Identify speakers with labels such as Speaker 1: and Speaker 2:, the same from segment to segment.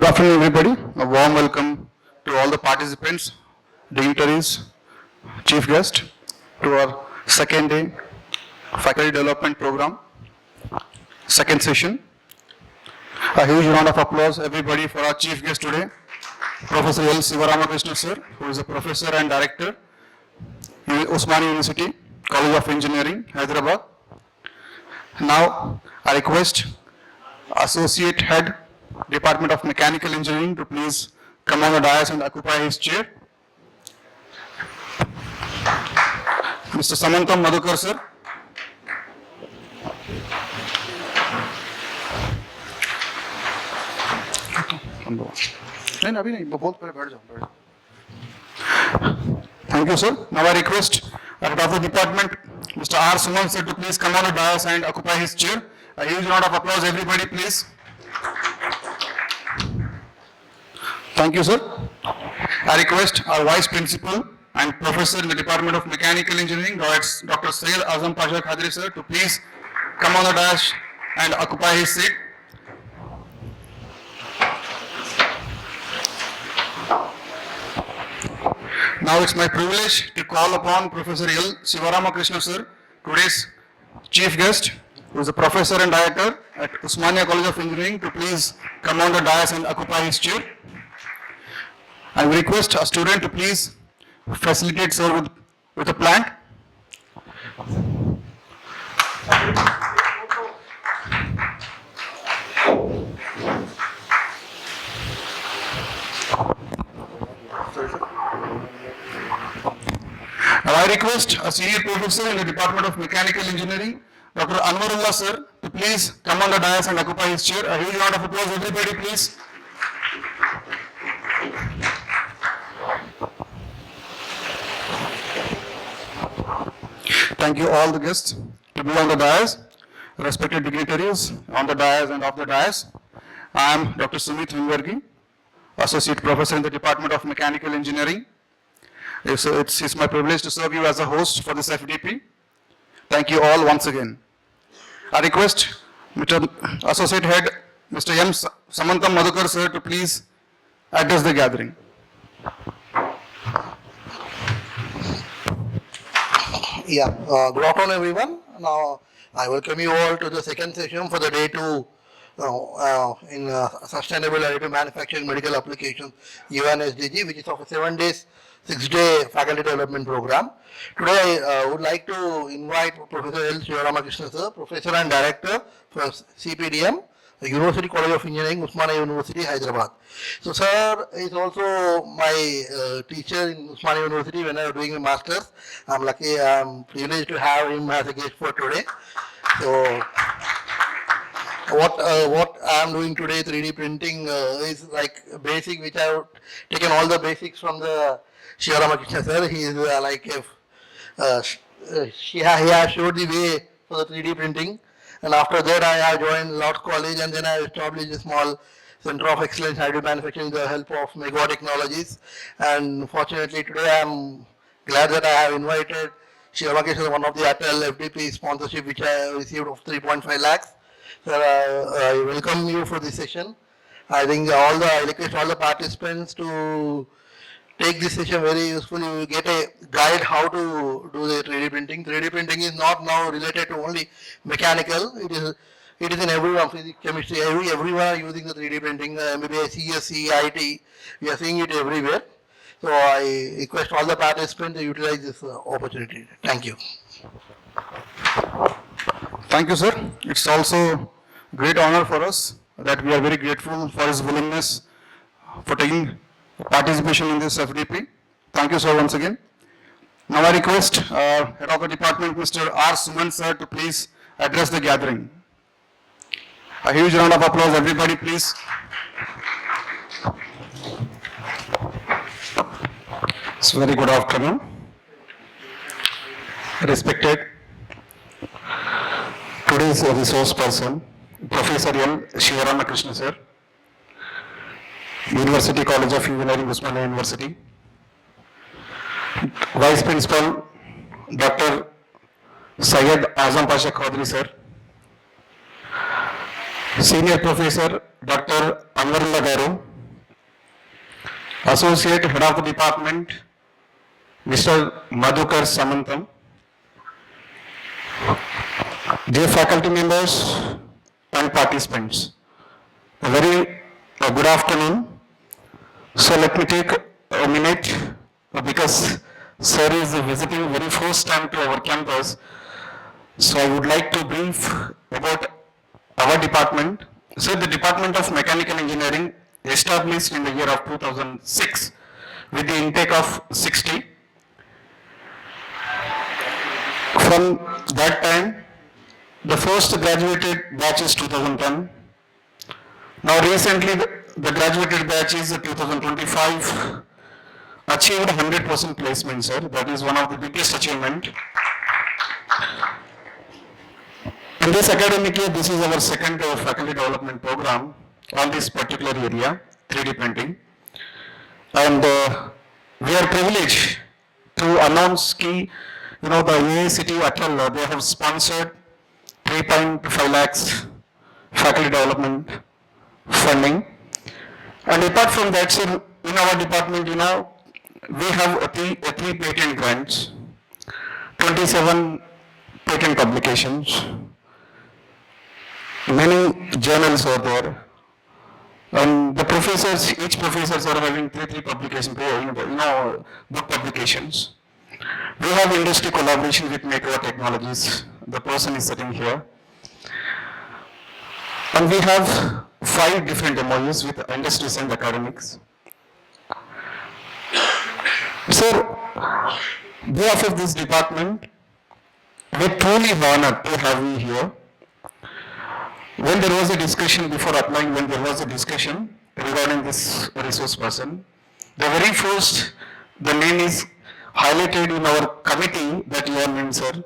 Speaker 1: Good afternoon, everybody. A warm welcome to all the participants, dignitaries, chief guest, to our second day faculty development program, second session. A huge round of applause, everybody, for our chief guest today, Professor L. Siva Rama Krishna, sir, who is a professor and director in Osmania University, College of Engineering, Hyderabad. Now, I request Associate Head, Department of Mechanical Engineering, to please come on the dais and occupy his chair. Mr. Samantam Madhukar, sir. Thank you, sir. Now I request Head of the Department, Mr. R. Suman, sir, to please come on the dais and occupy his chair. A huge round of applause, everybody, please. Thank you, sir. I request our Vice Principal and Professor in the Department of Mechanical Engineering, Dr. Syed Azam Pasha Khadri, sir, to please come on the dais and occupy his seat. Now it's my privilege to call upon Professor L. Siva Rama Krishna, sir, today's chief guest, who is a professor and director at Osmania College of Engineering, to please come on the dais and occupy his chair. I will request a student to please facilitate, sir, with a plant. Now I request a senior professor in the Department of Mechanical Engineering, Dr. Anwarullah, sir, to please come on the dais and occupy his chair. A huge round of applause, everybody, please. Thank you all the guests to be on the dais, respected dignitaries on the dais and off the dais. I am Dr. Sumit Hingwargi, Associate Professor in the Department of Mechanical Engineering. It's my privilege to serve you as a host for this FDP. Thank you all once again. I request Mr. Associate Head, Mr. M. Samantam Madhukar, sir, to please address the gathering.
Speaker 2: Yeah, good afternoon, everyone. Now, I welcome you all to the second session for the day 2 in Sustainable Additive Manufacturing Medical Applications, UN SDG, which is of a 7 days, 6-day faculty development program. Today, I would like to invite Professor L. Siva Rama Krishna, sir, Professor and Director for CPDM, University College of Engineering, Osmania University, Hyderabad. So, sir is also my teacher in Osmania University when I was doing my master's. I'm lucky, I'm privileged to have him as a guest for today. So, what I'm doing today, 3D printing, is like basic, which I've taken all the basics from the Siva Rama Krishna, sir. He is he has showed the way for the 3D printing. And after that, I have joined Lord's College, and then I established a small center of excellence in additive manufacturing with the help of Mega Technologies. And fortunately, today I am glad that I have invited Siva Rama Krishna, one of the ATAL FDP sponsorship, which I received of 3.5 lakhs. So I welcome you for this session. I think I request all the participants to take this session very useful. You will get a guide how to do the 3D printing. 3D printing is not now related to only mechanical. It is in everyone, physics, chemistry, everyone are using the 3D printing. Maybe CSC, IT, we are seeing it everywhere. So I request all the participants to utilize this opportunity. Thank you.
Speaker 1: Thank you, sir. It's also a great honor for us that we are very grateful for his willingness for taking participation in this FDP. Thank you, sir, once again. Now I request Head of the Department, Mr. R. Suman, sir, to please address the gathering. A huge round of applause, everybody, please. It's very good afternoon. Respected today's resource person, Professor L. Siva Rama Krishna, sir, University College of Engineering, Osmania University. Vice Principal, Dr. Syed Azam Pasha Khadri, sir. Senior Professor, Dr. Anwarullah Garu, Associate Head of the Department, Mr. Madhukar Samantam. Dear faculty members and participants, a very good afternoon. So let me take a minute because sir is visiting very first time to our campus. So I would like to brief about our department. So the Department of Mechanical Engineering established in the year of 2006 with the intake of 60. From that time, the first graduated batch is 2010. Now recently the graduated batch is 2025 achieved 100% placement, sir. That is one of the biggest achievement. In this academic year, this is our second faculty development program on this particular area, 3D printing. And we are privileged to announce the AICTE ATAL, they have sponsored 3.5 lakhs faculty development funding. And apart from that, sir, in our department, we have three patent grants, 27 patent publications, many journals are there, and the professors, each professors are having three publications, book publications. We have industry collaboration with Makeover Technologies. The person is sitting here. And we have 5 different MOUs with industries and academics. Sir, on behalf of this department, we're truly honored to have you here. When there was a discussion before applying, when there was a discussion regarding this resource person, the very first, the name is highlighted in our committee that you are named, sir.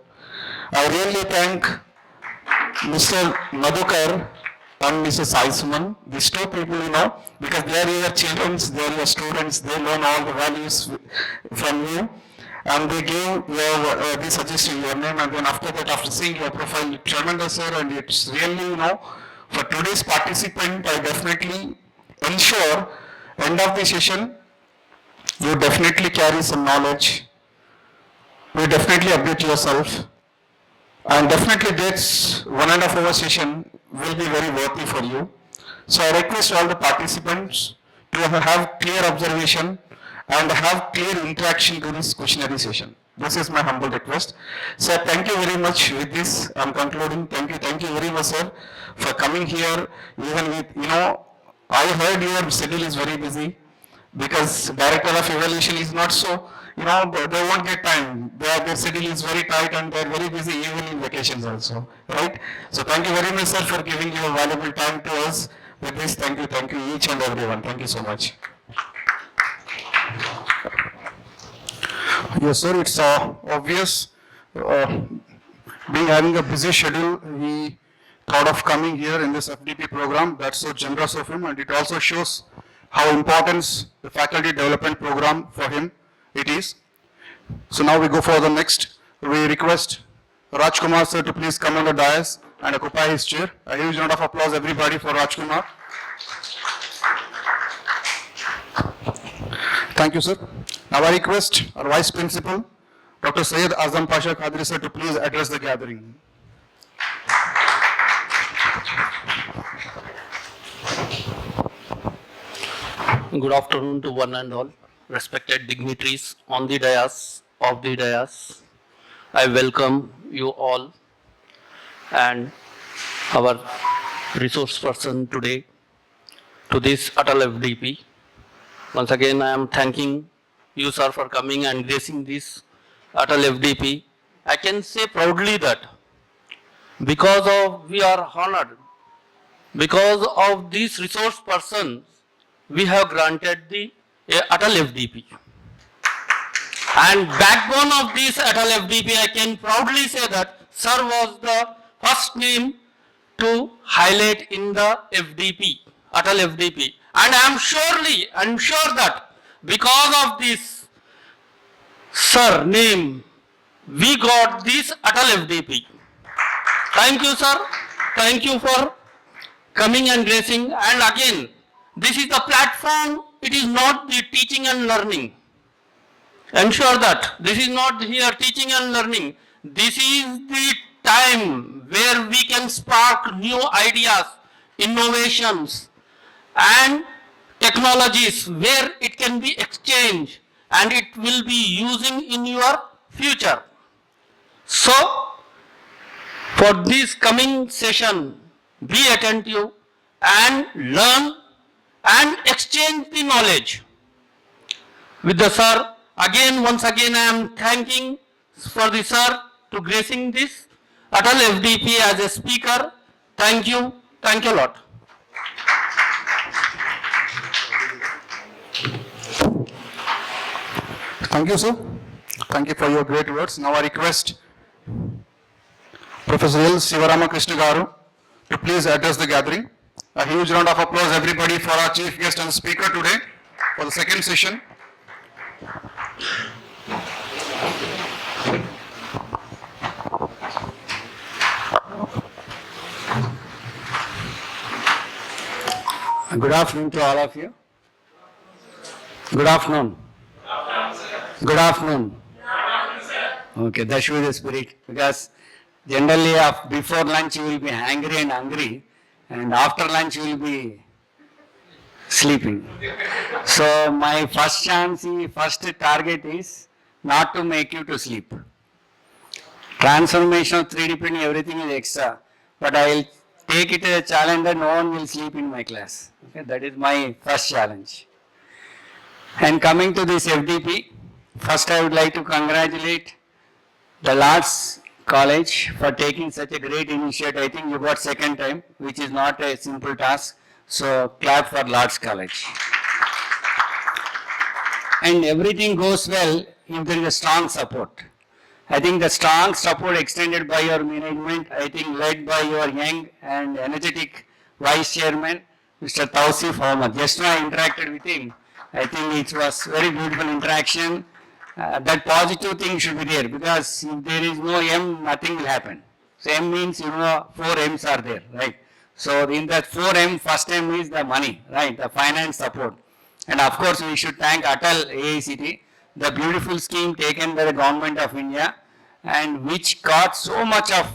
Speaker 1: I really thank Mr. Madhukar and Mr. Sai Suman, these two people, because they are your children, they are your students, they learn all the values from you. And they gave they suggested your name, and then after that, after seeing your profile, tremendous, sir, and it's really, for today's participant, I definitely ensure, end of the session, you definitely carry some knowledge, you definitely update yourself, and definitely that's 1.5 hour session will be very worthy for you. So I request all the participants to have clear observation and have clear interaction during this questionnaire session. This is my humble request. Sir, thank you very much. With this, I'm concluding. Thank you very much, sir, for coming here. Even with, I heard your schedule is very busy because Director of Evaluation is not so, they won't get time. Their schedule is very tight and they're very busy even in vacations also, right? So thank you very much, sir, for giving your valuable time to us. With this, thank you each and everyone. Thank you so much. Yes, sir, it's obvious. Being having a busy schedule, he thought of coming here in this FDP program. That's so generous of him, and it also shows how important the faculty development program for him it is. So now we go for the next. We request Rajkumar sir to please come on the dais and occupy his chair. A huge round of applause, everybody, for Rajkumar. Thank you, sir. Now I request our Vice Principal, Dr. Syed Azam Pasha Khadri sir, to please address the gathering.
Speaker 3: Good afternoon to one and all, respected dignitaries on the dais, off the dais. I welcome you all and our resource person today to this ATAL FDP. Once again, I am thanking you, sir, for coming and gracing this ATAL FDP. I can say proudly that we are honored, because of these resource persons, we have granted the ATAL FDP. And backbone of this ATAL FDP, I can proudly say that sir was the first name to highlight in the FDP, ATAL FDP. And I'm sure that because of this sir name, we got this ATAL FDP. Thank you, sir. Thank you for coming and gracing. And again, this is the platform it is not the teaching and learning. Ensure that this is not here teaching and learning. This is the time where we can spark new ideas, innovations, and technologies where it can be exchanged and it will be using in your future. So, for this coming session, be attentive and learn and exchange the knowledge with the sir. Again, once again, I am thanking for the sir to gracing this Atal FDP as a speaker. Thank you a lot.
Speaker 1: Thank you, sir. Thank you for your great words. Now I request Professor L. Siva Rama Krishna Garu to please address the gathering. A huge round of applause, everybody, for our chief guest and speaker today for the second session.
Speaker 4: Good afternoon to all of you. Good afternoon. Good afternoon. Okay, that should be the spirit, because generally before lunch you will be angry and hungry, and after lunch you will be sleeping. So my first target is not to make you to sleep. Transformation of 3D printing, everything is extra, but I will take it as a challenge that no one will sleep in my class. Okay, that is my first challenge. And coming to this FDP, first I would like to congratulate the LIET College for taking such a great initiative. I think you got second time, which is not a simple task. So clap for LIET College. And everything goes well if there is a strong support. I think the strong support extended by your management, I think led by your young and energetic Vice Chairman, Mr. Tausif Ahmad. Just now I interacted with him. I think it was very beautiful interaction. That positive thing should be there, because if there is no M, nothing will happen. So M means, 4 M's are there, right? So in that 4 M, first M is the money, right? The finance support. And of course, we should thank Atal AICT, the beautiful scheme taken by the government of India, and which got so much of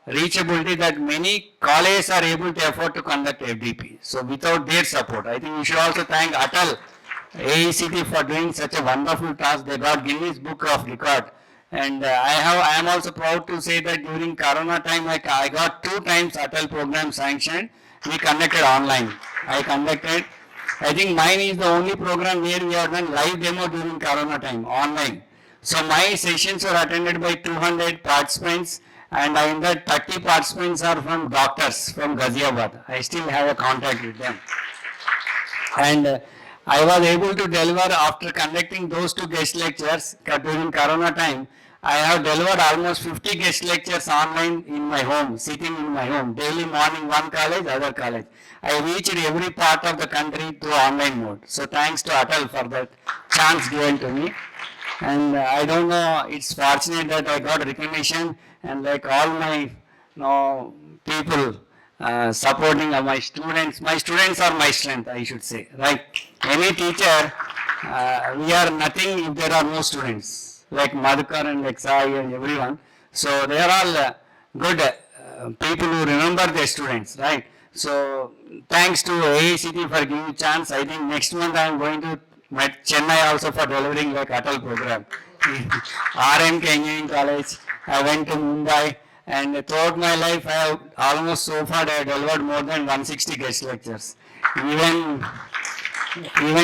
Speaker 4: reachability that many colleges are able to afford to conduct FDP. So without their support, I think we should also thank Atal AICT for doing such a wonderful task. They got Guinness Book of Record. And I am also proud to say that during Corona time, I got 2 times Atal program sanctioned. We conducted online. I think mine is the only program where we have done live demo during Corona time, online. So my sessions were attended by 200 participants, and in that 30 participants are from doctors from Ghaziabad. I still have a contact with them. And I was able to deliver, after conducting those 2 guest lectures during Corona time, I have delivered almost 50 guest lectures online in my home, sitting in my home. Daily morning, one college, other college. I reached every part of the country through online mode. So thanks to Atal for that chance given to me. And I don't know, it's fortunate that I got recognition, and like all my people supporting my students. My students are my strength, I should say, right? Any teacher, we are nothing if there are no students, like Madhukar and like Sai and everyone. So they are all good people who remember their students, right? So thanks to AICT for giving me chance. I think next month I am going to Chennai also for delivering like Atal program. RMK Engineering College, I went to Mumbai, and throughout my life I have almost so far I have delivered more than 160 guest lectures. Even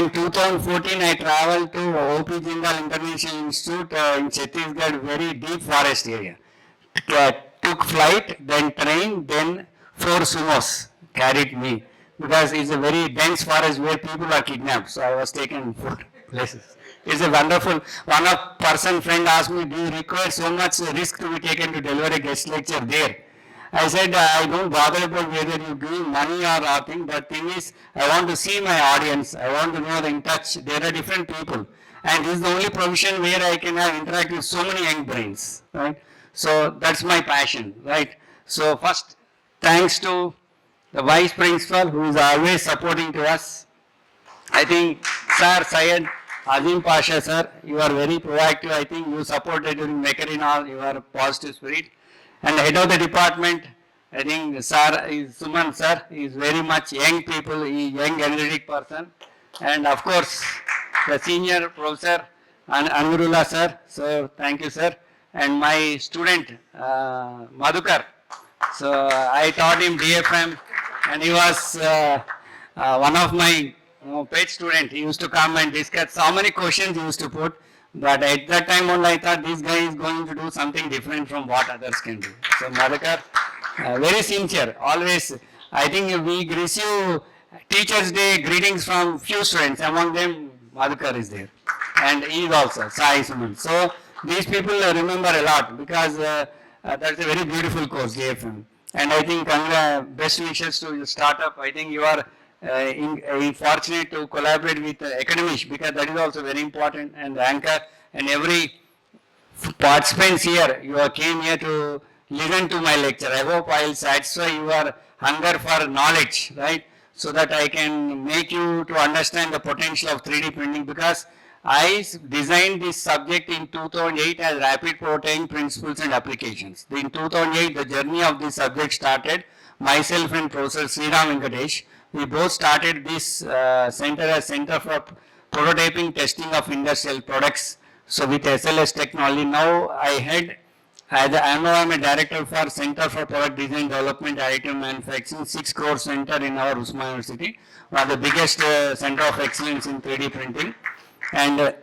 Speaker 4: 2014 I traveled to OP Jindal International Institute in Chhattisgarh, very deep forest area. Took flight, then train, then 4 sumos carried me, because it's a very dense forest where people are kidnapped. So I was taken 4 places. It's a wonderful, one of person friend asked me, do you require so much risk to be taken to deliver a guest lecture there? I said, I don't bother about whether you give money or nothing. The thing is, I want to see my audience. I want to know the in touch. There are different people. And this is the only provision where I can have interact with so many young brains, right? So that's my passion, right? So first, thanks to the Vice Principal, who is always supporting to us. I think, Sir Syed Azim Pasha, sir, you are very proactive. I think you supported during Mekarina, you are a positive spirit. And the head of the department, I think, Sir is Suman, sir, is very much young people, he young energetic person. And of course, the senior professor, Anurullah, sir. So thank you, sir. And my student, Madhukar. So I taught him DFM, and he was one of my pet student. He used to come and discuss so many questions he used to put. But at that time only I thought this guy is going to do something different from what others can do. So Madhukar, very sincere, always. I think we receive Teachers' Day greetings from few students. Among them, Madhukar is there, and he is also Sai Suman. So these people remember a lot because that's a very beautiful course, DFM. And I think best wishes to your startup. I think you are fortunate to collaborate with academics because that is also very important, and the anchor and every participants here, you came here to listen to my lecture. I hope I will satisfy your hunger for knowledge, right? So that I can make you to understand the potential of 3D printing, because I designed this subject in 2008 as rapid prototyping principles and applications. In 2008, the journey of this subject started. Myself and Professor Siva Rama Krishna, we both started this center as Center for Prototyping Testing of Industrial Products. So with SLS technology, now I am a director for Center for Product Design Development Additive Manufacturing, 6 crore center in our Osmania University, one of the biggest center of excellence in 3D printing. And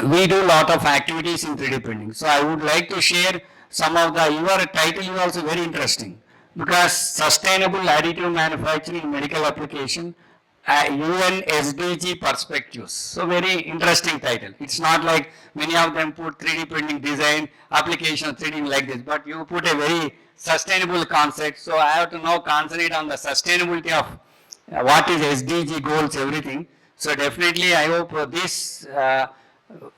Speaker 4: we do a lot of activities in 3D printing. So I would like to share some of your title is also very interesting, because sustainable additive manufacturing medical application, UN SDG perspectives. So very interesting title. It's not like many of them put 3D printing design, application 3D like this, but you put a very sustainable concept. So I have to now concentrate on the sustainability of what is SDG goals, everything. So definitely I hope this Atal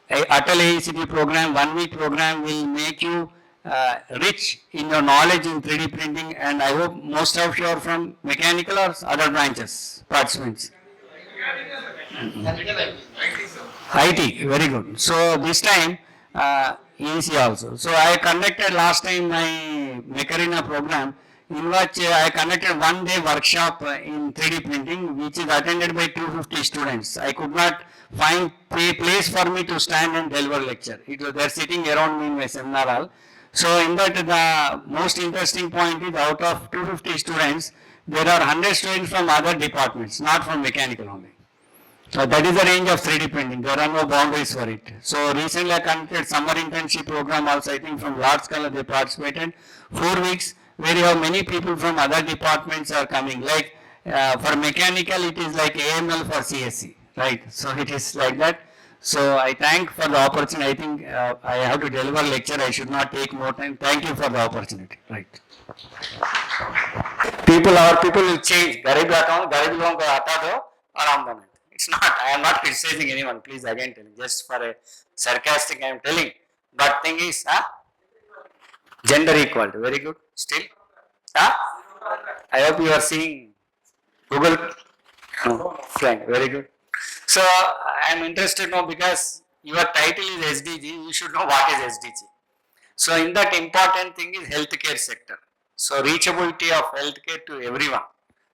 Speaker 4: AICTE program, 1 week program will make you rich in your knowledge in 3D printing, and I hope most of you are from mechanical or other branches, participants. IT, very good. So this time, EC also. So I conducted last time my Mekarina program, in which I conducted 1 day workshop in 3D printing, which is attended by 250 students. I could not find a place for me to stand and deliver lecture. They are sitting around me in my seminar hall. So in that, the most interesting point is, out of 250 students, there are 100 students from other departments, not from mechanical only. So that is the range of 3D printing. There are no boundaries for it. So recently I conducted summer internship program also. I think from large scale they participated. 4 weeks where you have many people from other departments are coming. Like for mechanical it is like AML for CSC, right? So it is like that. So I thank for the opportunity. I think I have to deliver lecture. I should not take more time. Thank you for the opportunity. Right. Our people will change. Garib लोगों को हटा दो, आराम बने. It's not. I am not criticizing anyone. Please again telling. Just for a sarcastic, I am telling. But thing is, gender equality. Very good. Still, I hope you are seeing Google. No, fine. Very good. So I am interested now because your title is SDG. You should know what is SDG. So in that, important thing is healthcare sector. So reachability of healthcare to everyone.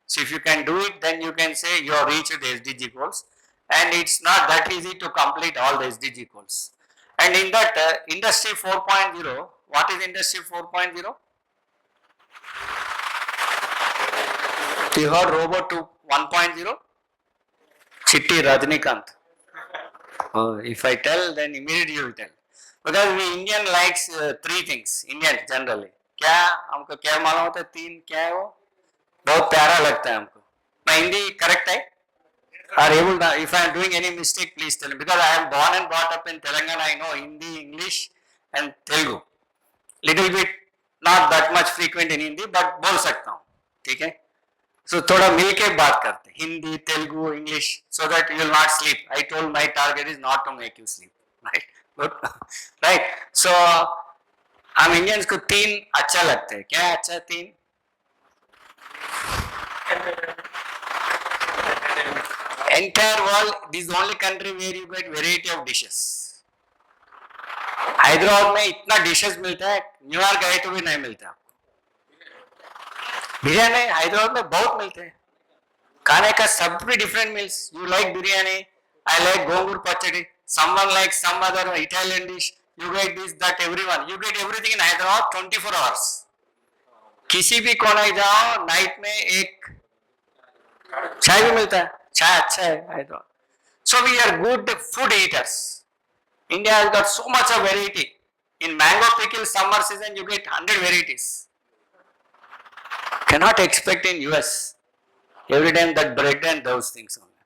Speaker 4: So if you can do it, then you can say you have reached the SDG goals. And it's not that easy to complete all the SDG goals. And in that, Industry 4.0, what is Industry 4.0? You heard Robot 1.0? Chitti Rajnikant. If I tell, then immediately you will tell. Because we Indian likes 3 things, Indians generally. क्या हमको क्या मालूम होता है 3 क्या है वो बहुत प्यारा लगता है हमको मैं हिंदी करेक्ट है are able to, if I am doing any mistake please tell me, because I am born and brought up in Telangana. I know Hindi, English and Telugu little bit, not that much frequent in Hindi, but बोल सकता हूँ ठीक है. So थोड़ा मिलके बात करते हैं Hindi Telugu English so that you will not sleep. I told my target is not to make you sleep, right? Good. Right. So हम इंडियंस को 3 अच्छा लगते हैं. क्या अच्छा 3? entire world, this is the only country where you get variety of dishes. Hyderabad में इतना dishes मिलता है, न्यूयॉर्क गए तो भी नहीं मिलता आपको. बिरयानी हैदराबाद में बहुत मिलते हैं. खाने का सब भी different meals. You like biryani, I like gongura pachadi, someone like some other Italian dish, you get this, that, everyone, you get everything in Hyderabad 24 hours. किसी भी कोने जाओ, नाइट में एक चाय भी मिलता है. चाय अच्छा है Hyderabad. So we are good food eaters. India has got so much of variety. In mango pickle summer season you get 100 varieties. Cannot expect in US every time that bread and those things only.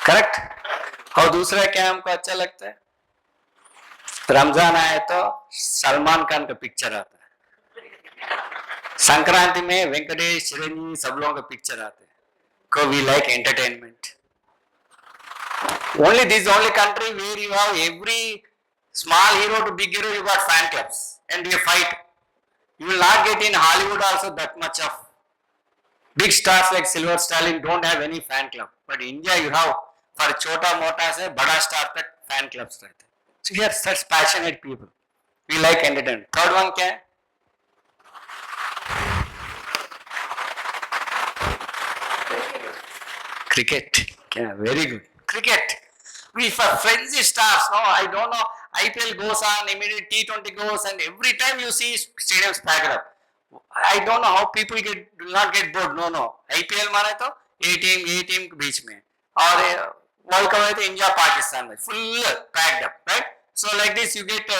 Speaker 4: Correct? और दूसरा क्या हमको अच्छा लगता है? रमजान आए तो सलमान खान का पिक्चर आता है. संक्रांति में वेंकटेश, चिरंजीवी सब लोगों का पिक्चर आते हैं. Because we like entertainment. Only this is the only country where you have every small hero to big hero, you got fan clubs and you fight. You will not get in Hollywood also that much of big stars like Silver Stalin don't have any fan club. But India you have for chota mota se bada star tak fan clubs रहते. So we are such passionate people. We like entertainment. Third one क्या है? Cricket. Yeah, very good. Cricket. We for frenzy stars. No, I don't know. IPL goes on, immediate T20 goes, and every time you see stadiums packed up. I don't know how people do not get bored. No. IPL माने तो A team के बीच में, और World Cup है तो India Pakistan में full packed up, right? So like this you get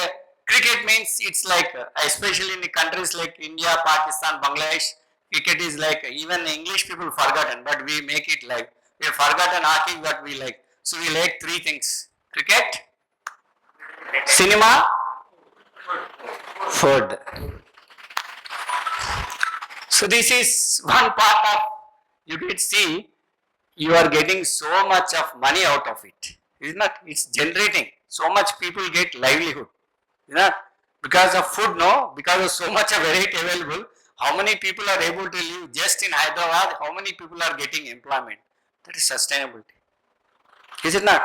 Speaker 4: cricket means it's like especially in the countries like India, Pakistan, Bangladesh, cricket is like even English people forgotten, but we make it like we have forgotten hockey what we like. So we like three things: cricket, cinema, food. So this is one part of you get see you are getting so much of money out of it. Is not? It's generating so much people get livelihood. You know, because of food, no, because of so much of variety available. How many people are able to live just in Hyderabad? How many people are getting employment? That is sustainability. Is it not?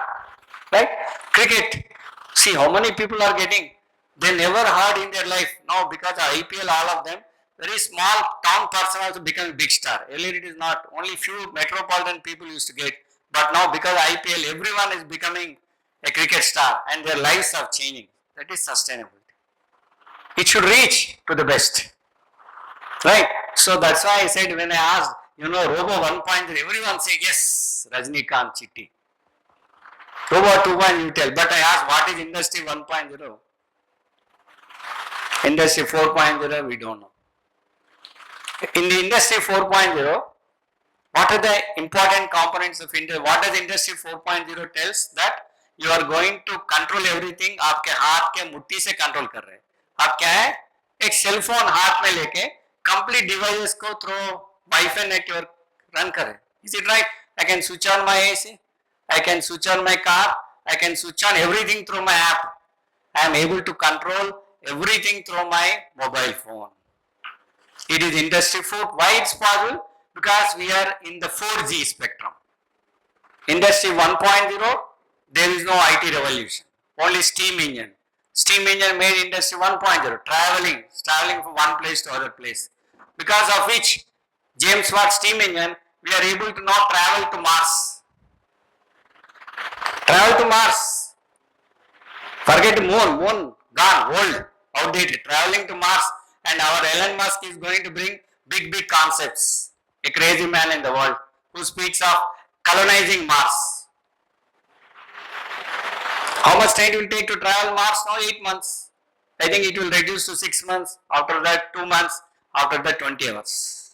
Speaker 4: Right? Cricket. See how many people are getting. They never heard in their life. Now because of IPL, all of them, very small town person also becoming big star. Earlier it is not. Only few metropolitan people used to get. But now because of IPL, everyone is becoming a cricket star and their lives are changing. That is sustainability. It should reach to the best. Right? So that's why I said when I asked, Robo 1.0, everyone say yes, Rajnikant Chitti. Robo 2.0 you tell, but I asked what is industry 1.0? Industry 4.0 we don't know. In the industry 4.0, what are the important components of industry? What does industry 4.0 tells? That you are going to control everything. आपके हाथ के मुट्ठी से control कर रहे हैं. आप क्या है? एक सेल फोन हाथ में लेके complete devices को through Wi-Fi network run करे. Is it right? I can switch on my AC. I can switch on my car. I can switch on everything through my app. I am able to control everything through my mobile phone. It is industry 4. Why it's possible? Because we are in the 4G spectrum. Industry 1.0, there is no IT revolution. Only steam engine. Steam engine made industry 1.0. Traveling from one place to other place. Because of which, James Watt steam engine, we are able to now travel to Mars. Travel to Mars. Forget the moon gone, old, outdated. Traveling to Mars, and our Elon Musk is going to bring big concepts. A crazy man in the world who speaks of colonizing Mars. How much time it will take to travel Mars now? 8 months. I think it will reduce to 6 months. After that 2 months. After that 20 hours.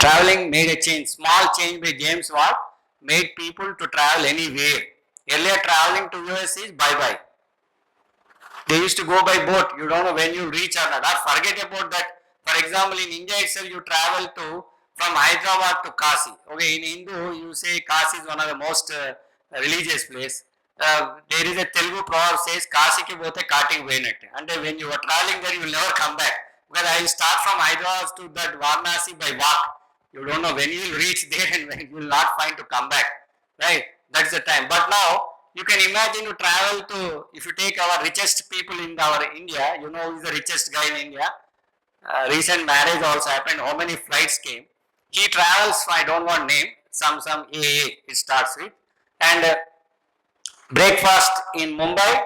Speaker 4: Traveling made a change. Small change by James Watt made people to travel anywhere. Earlier traveling to US is bye-bye. They used to go by boat. You don't know when you reach or not. Or forget about that. For example, in India itself, you travel from Hyderabad to Kasi. Okay, in Hindu, you say Kasi is one of the most religious place. There is a Telugu proverb says, Kasi ke bote kaati venatte. And when you are traveling there, you will never come back. Because I start from Hyderabad to that Varanasi by walk. You don't know when you will reach there and when you will not find to come back, right? That's the time. But now you can imagine to travel to, if you take our richest people in our India, you know who is the richest guy in India. Recent marriage also happened. How many flights came? He travels. I don't want name. Some AA it starts with, and breakfast in Mumbai,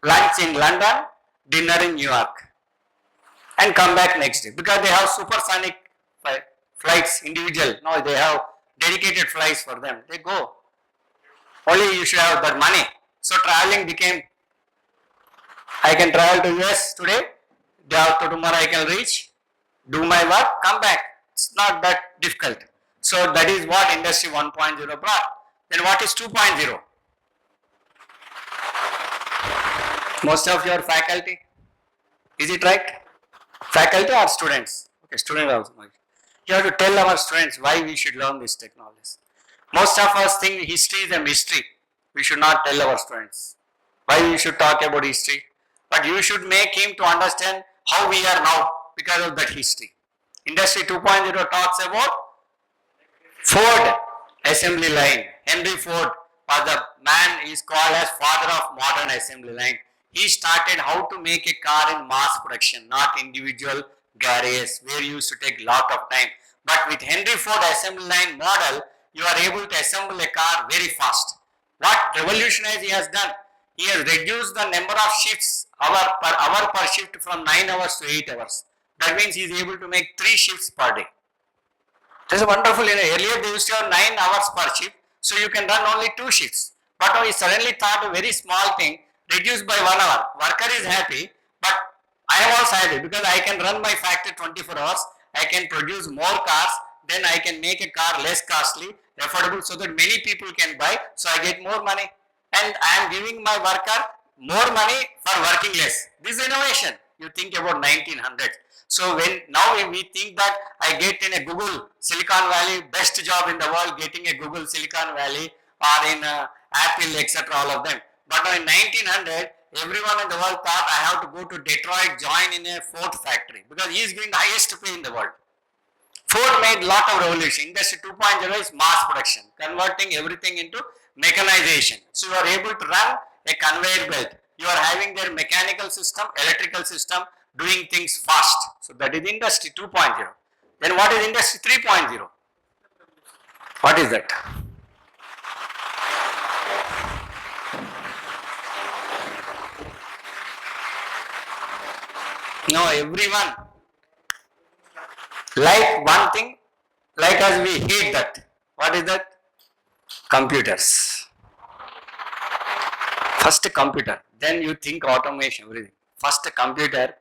Speaker 4: lunch in London, dinner in New York, and come back next day because they have supersonic flights individual. No, they have dedicated flights for them. They go. Only you should have that money. So traveling became, I can travel to US today, day after tomorrow I can reach, do my work, come back. It's not that difficult. So that is what Industry 1.0 brought. Then what is 2.0? Most of your faculty, is it right? Faculty or students? Okay, students also. You have to tell our students why we should learn these technologies. Most of us think history is a mystery. We should not tell our students why we should talk about history. But you should make him to understand how we are now because of that history. Industry 2.0 talks about Ford assembly line. Henry Ford was the man is called as father of modern assembly line. He started how to make a car in mass production, not individual garages where you used to take lot of time. But with Henry Ford assembly line model, you are able to assemble a car very fast. What revolutionizing he has done? He has reduced the number of shifts hour per shift from 9 hours to 8 hours. That means he is able to make 3 shifts per day. This is wonderful. Earlier they used to have 9 hours per shift, so you can run only 2 shifts. But now he suddenly thought a very small thing, reduced by 1 hour. Worker is happy, but I am also happy because I can run my factory 24 hours. I can produce more cars, then I can make a car less costly, affordable, so that many people can buy, so I get more money. And I am giving my worker more money for working less. This is innovation. You think about 1900. So when now we think that I get in a Google Silicon Valley, best job in the world, getting a Google Silicon Valley or in Apple, etc., all of them. But now in 1900, everyone in the world thought I have to go to Detroit, join in a Ford factory because he is giving the highest pay in the world. Ford made lot of revolution. Industry 2.0 is mass production, converting everything into mechanization. So you are able to run a conveyor belt. You are having their mechanical system, electrical system, doing things fast. So that is Industry 2.0. Then what is Industry 3.0? What is that? Now everyone like one thing, like us we hate that. What is that? Computers. First computer, then you think automation, everything. First computer,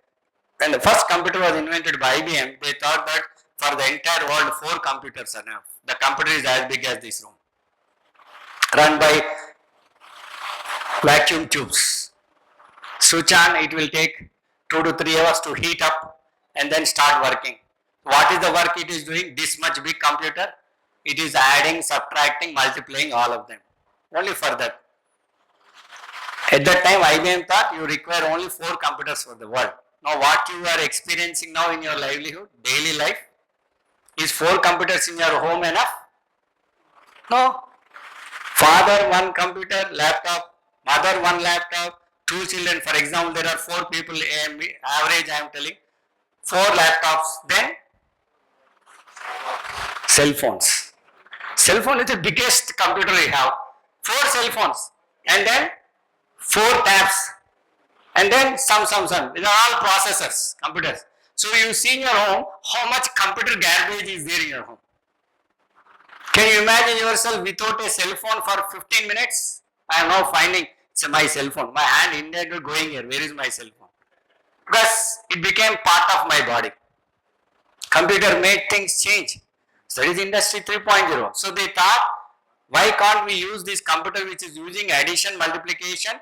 Speaker 4: when the first computer was invented by IBM, they thought that for the entire world 4 computers are enough. The computer is as big as this room, run by vacuum tubes. Switch on, it will take 2 to 3 hours to heat up and then start working. What is the work it is doing? This much big computer, it is adding, subtracting, multiplying all of them. Only for that. At that time IBM thought you require only 4 computers for the world. Now what you are experiencing now in your livelihood, daily life, is 4 computers in your home enough? No. Father 1 computer, laptop, mother 1 laptop, 2 children. For example, there are 4 people, average I am telling, 4 laptops, then cell phones. Cell phone is the biggest computer we have. 4 cell phones and then 4 tabs and then some. These are all processors, computers. So you see in your home how much computer garbage is there in your home. Can you imagine yourself without a cell phone for 15 minutes? I am now finding it's my cell phone. My hand immediately going here. Where is my cell phone? Because it became part of my body. Computer made things change. So that is Industry 3.0. So they thought, why can't we use this computer which is using addition, multiplication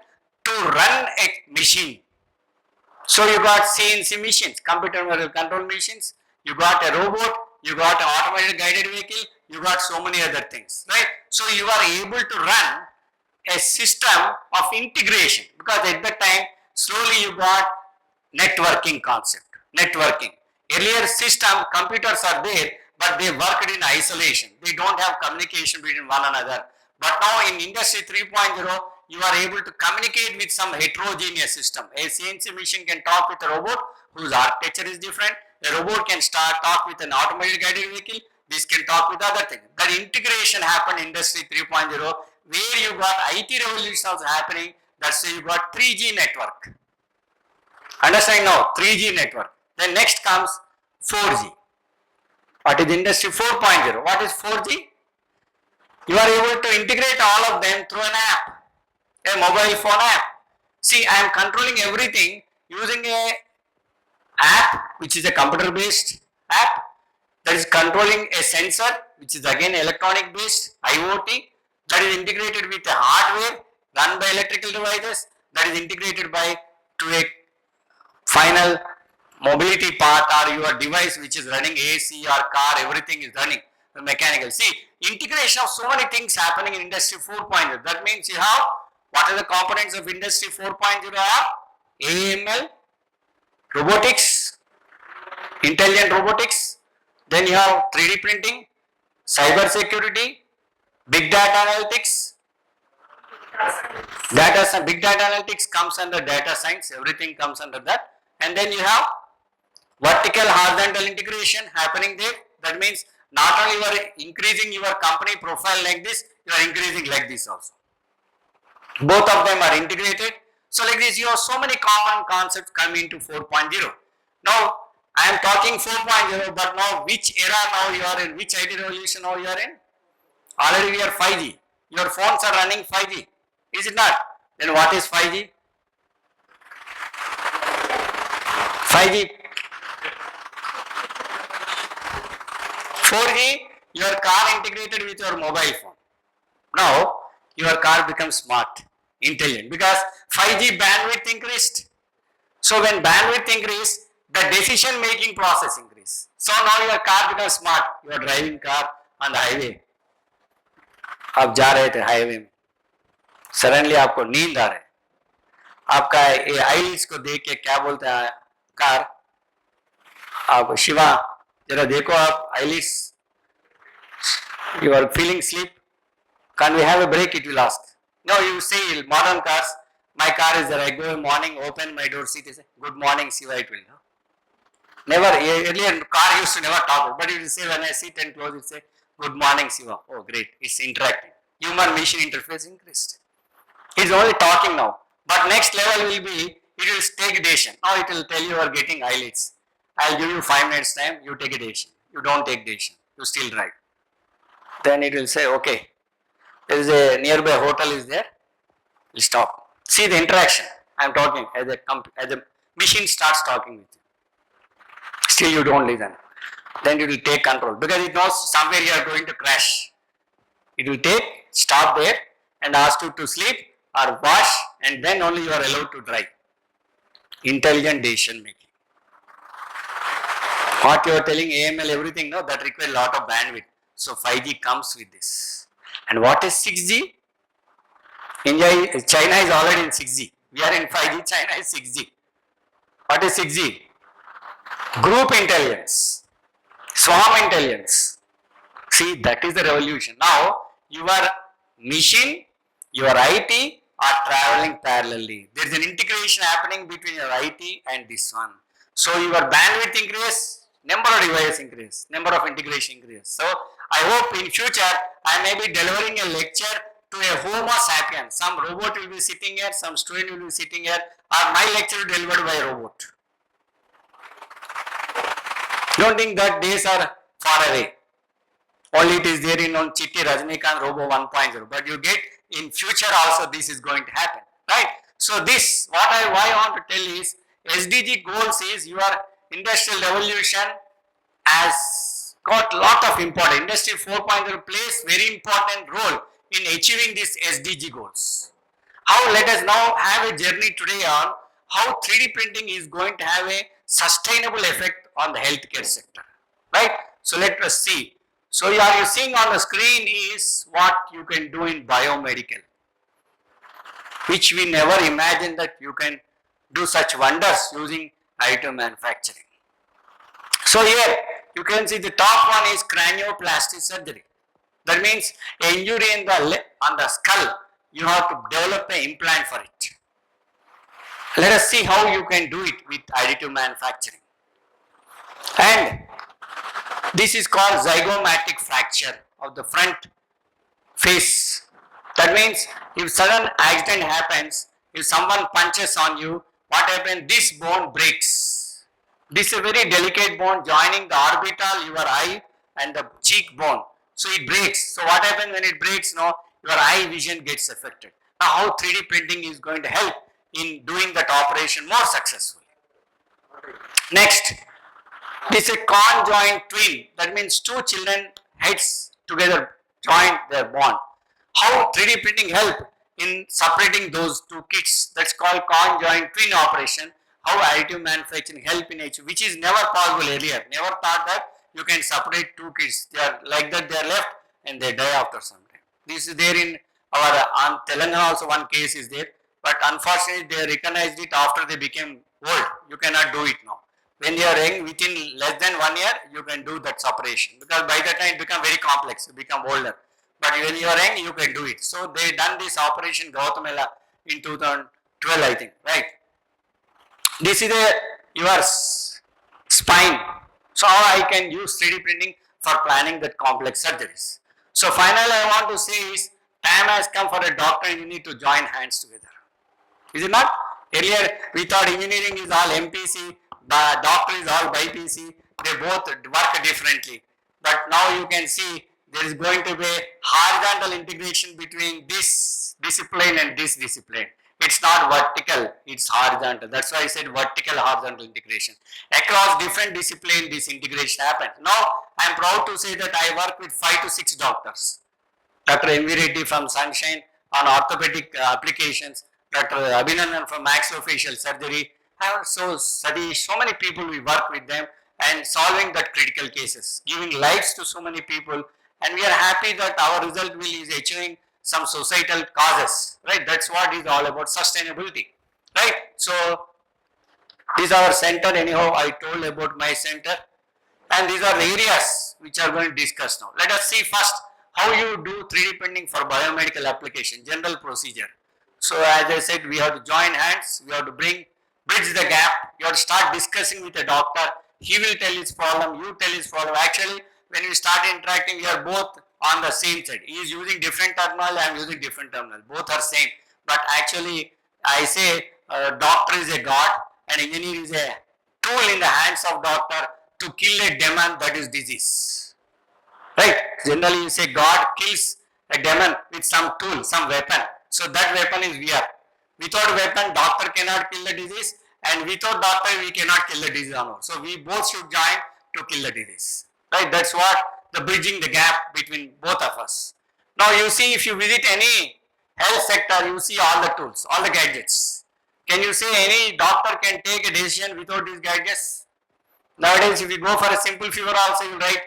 Speaker 4: to run a machine? So you got CNC machines, computer control machines, you got a robot, you got an automated guided vehicle, you got so many other things, right? So you are able to run a system of integration because at that time slowly you got networking concept. Networking. Earlier system, computers are there, but they worked in isolation. They don't have communication between one another. But now in Industry 3.0, you are able to communicate with some heterogeneous system. A CNC machine can talk with a robot whose architecture is different. A robot can talk with an automated guided vehicle. This can talk with other things. That integration happened in Industry 3.0, where you got IT revolution also happening. That's why you got 3G network. Understand now? 3G network. Then next comes 4G. What is Industry 4.0? What is 4G? You are able to integrate all of them through an app, a mobile phone app. See, I am controlling everything using a app, which is a computer based app, that is controlling a sensor, which is again electronic based IoT, that is integrated with a hardware run by electrical devices, that is integrated by to a final mobility part or your device which is running AC or car, everything is running mechanical. See, integration of so many things happening in Industry 4.0. That means you have, what are the components of Industry 4.0 are? AML, robotics, intelligent robotics, then you have 3D printing, cyber security, big data analytics. Big data analytics comes under data science, everything comes under that. And then you have vertical horizontal integration happening there. That means not only you are increasing your company profile like this, you are increasing like this also. Both of them are integrated. So like this, you have so many common concepts coming into 4.0. Now, I am talking 4.0, but now which era now you are in, which IT revolution now you are in? Already we are 5G. Your phones are running 5G. Is it not? Then what is 5G? 5G. 4G, your car integrated with your mobile phone. Now, your car becomes smart, intelligent, because 5G bandwidth increased. So when bandwidth increased, the decision making process increased. So now your car becomes smart. You are driving car on the highway. आप जा रहे थे highway में, suddenly आपको नींद आ रहा है, आपका आईलिड्स को देख के क्या बोलता है कार, आप शिवा जरा देखो आप eyelids, you are feeling sleep, can we have a break, it will ask. No, you say modern cars, my car is there, I go in morning, open my door seat, say good morning Siva, it will. Never, earlier car used to never talk, but it will say when I sit and close it say good morning Siva. Oh great, it's interacting. Human machine interface increased. It's only talking now. But next level will be, it will take decision. Now it will tell you are getting eyelids. I'll give you 5 minutes time, you take a decision. You don't take decision, you still drive. Then it will say, okay, there is a nearby hotel is there, will stop. See the interaction. I am talking as a machine starts talking with you. Still you don't listen. Then it will take control because it knows somewhere you are going to crash. It will stop there and ask you to sleep or wash, and then only you are allowed to drive. Intelligent decision making. What you are telling AML, everything, no, that requires a lot of bandwidth. So 5G comes with this. And what is 6G? China is already in 6G. We are in 5G, China is 6G. What is 6G? Group intelligence, swarm intelligence. See, that is the revolution. Now, your machine, your IT are traveling parallelly. There is an integration happening between your IT and this one. So, your bandwidth increase, number of devices increase, number of integration increase. So, I hope in future, I may be delivering a lecture to a Homo sapiens. Some robot will be sitting here, some student will be sitting here, or my lecture will be delivered by a robot. Don't think that days are far away. Only it is there in on Chitti Rajnikant Robo 1.0. But you get in future also this is going to happen. Right? So this, what I want to tell is, SDG goals is your industrial revolution has got lot of important. Industry 4.0 plays very important role in achieving these SDG goals. How, let us now have a journey today on how 3D printing is going to have a sustainable effect on the healthcare sector, right? So let us see. So you are seeing on the screen is what you can do in biomedical, which we never imagined that you can do such wonders using additive manufacturing. So here You can see the top one is cranioplasty surgery. That means an injury in on the skull, you have to develop an implant for it. Let us see how you can do it with additive manufacturing. And this is called zygomatic fracture of the front face. That means if sudden accident happens, if someone punches on you, what happens? This bone breaks. This is a very delicate bone joining the orbital, your eye and the cheekbone. So it breaks. So what happens when it breaks? Now your eye vision gets affected. Now how 3D printing is going to help in doing that operation more successfully. Next, this is a conjoint twin. That means two children heads together join their bond. How 3D printing help in separating those two kids? That's called conjoint twin operation. How additive manufacturing help in HU, which is never possible earlier. Never thought that you can separate two kids. They are like that, they are left and they die after some time. This is there in our Telangana also one case is there, but unfortunately they recognized it after they became old. You cannot do it now. When you are young, within less than 1 year, you can do that separation because by that time it becomes very complex, you become older. But when you are young, you can do it. So they done this operation Gautamela in 2012, I think, right? This is your spine. So how I can use 3D printing for planning that complex surgeries. So finally, I want to say is time has come for a doctor and you need to join hands together. Is it not? Earlier we thought engineering is all MPC, doctor is all BPC. They both work differently. But now you can see there is going to be horizontal integration between this discipline and this discipline. It's not vertical, it's horizontal. That's why I said vertical horizontal integration. Across different disciplines, this integration happens. Now, I am proud to say that I work with 5 to 6 doctors. Dr. M.V. Reddy from Sunshine on orthopedic applications, Dr. Abhinandan from maxillofacial surgery. I also study so many people, we work with them and solving that critical cases, giving lives to so many people, and we are happy that our result is achieving some societal causes, right? That's what is all about sustainability, right? So, these are our center, anyhow, I told about my center, and these are the areas which are going to discuss now. Let us see first how you do 3D printing for biomedical application, general procedure. So, as I said, we have to join hands, we have to bridge the gap, you have to start discussing with the doctor, he will tell his problem, you tell his problem. Actually, when we start interacting, we are both on the same side. He is using different terminal, I am using different terminal. Both are same. But actually, I say doctor is a god and engineer is a tool in the hands of doctor to kill a demon, that is disease. Right? Generally, you say God kills a demon with some tool, some weapon. So that weapon is VR. Without weapon, doctor cannot kill the disease, and without doctor, we cannot kill the disease alone. So we both should join to kill the disease. Right? That's what the bridging the gap between both of us. Now you see, if you visit any health sector, you see all the tools, all the gadgets. Can you say any doctor can take a decision without these gadgets? Nowadays, if you go for a simple fever also, you write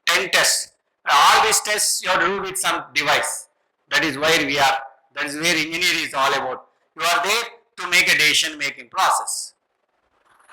Speaker 4: 10 tests. All these tests you have to do with some device. That is where we are. That is where engineering is all about. You are there to make a decision making process.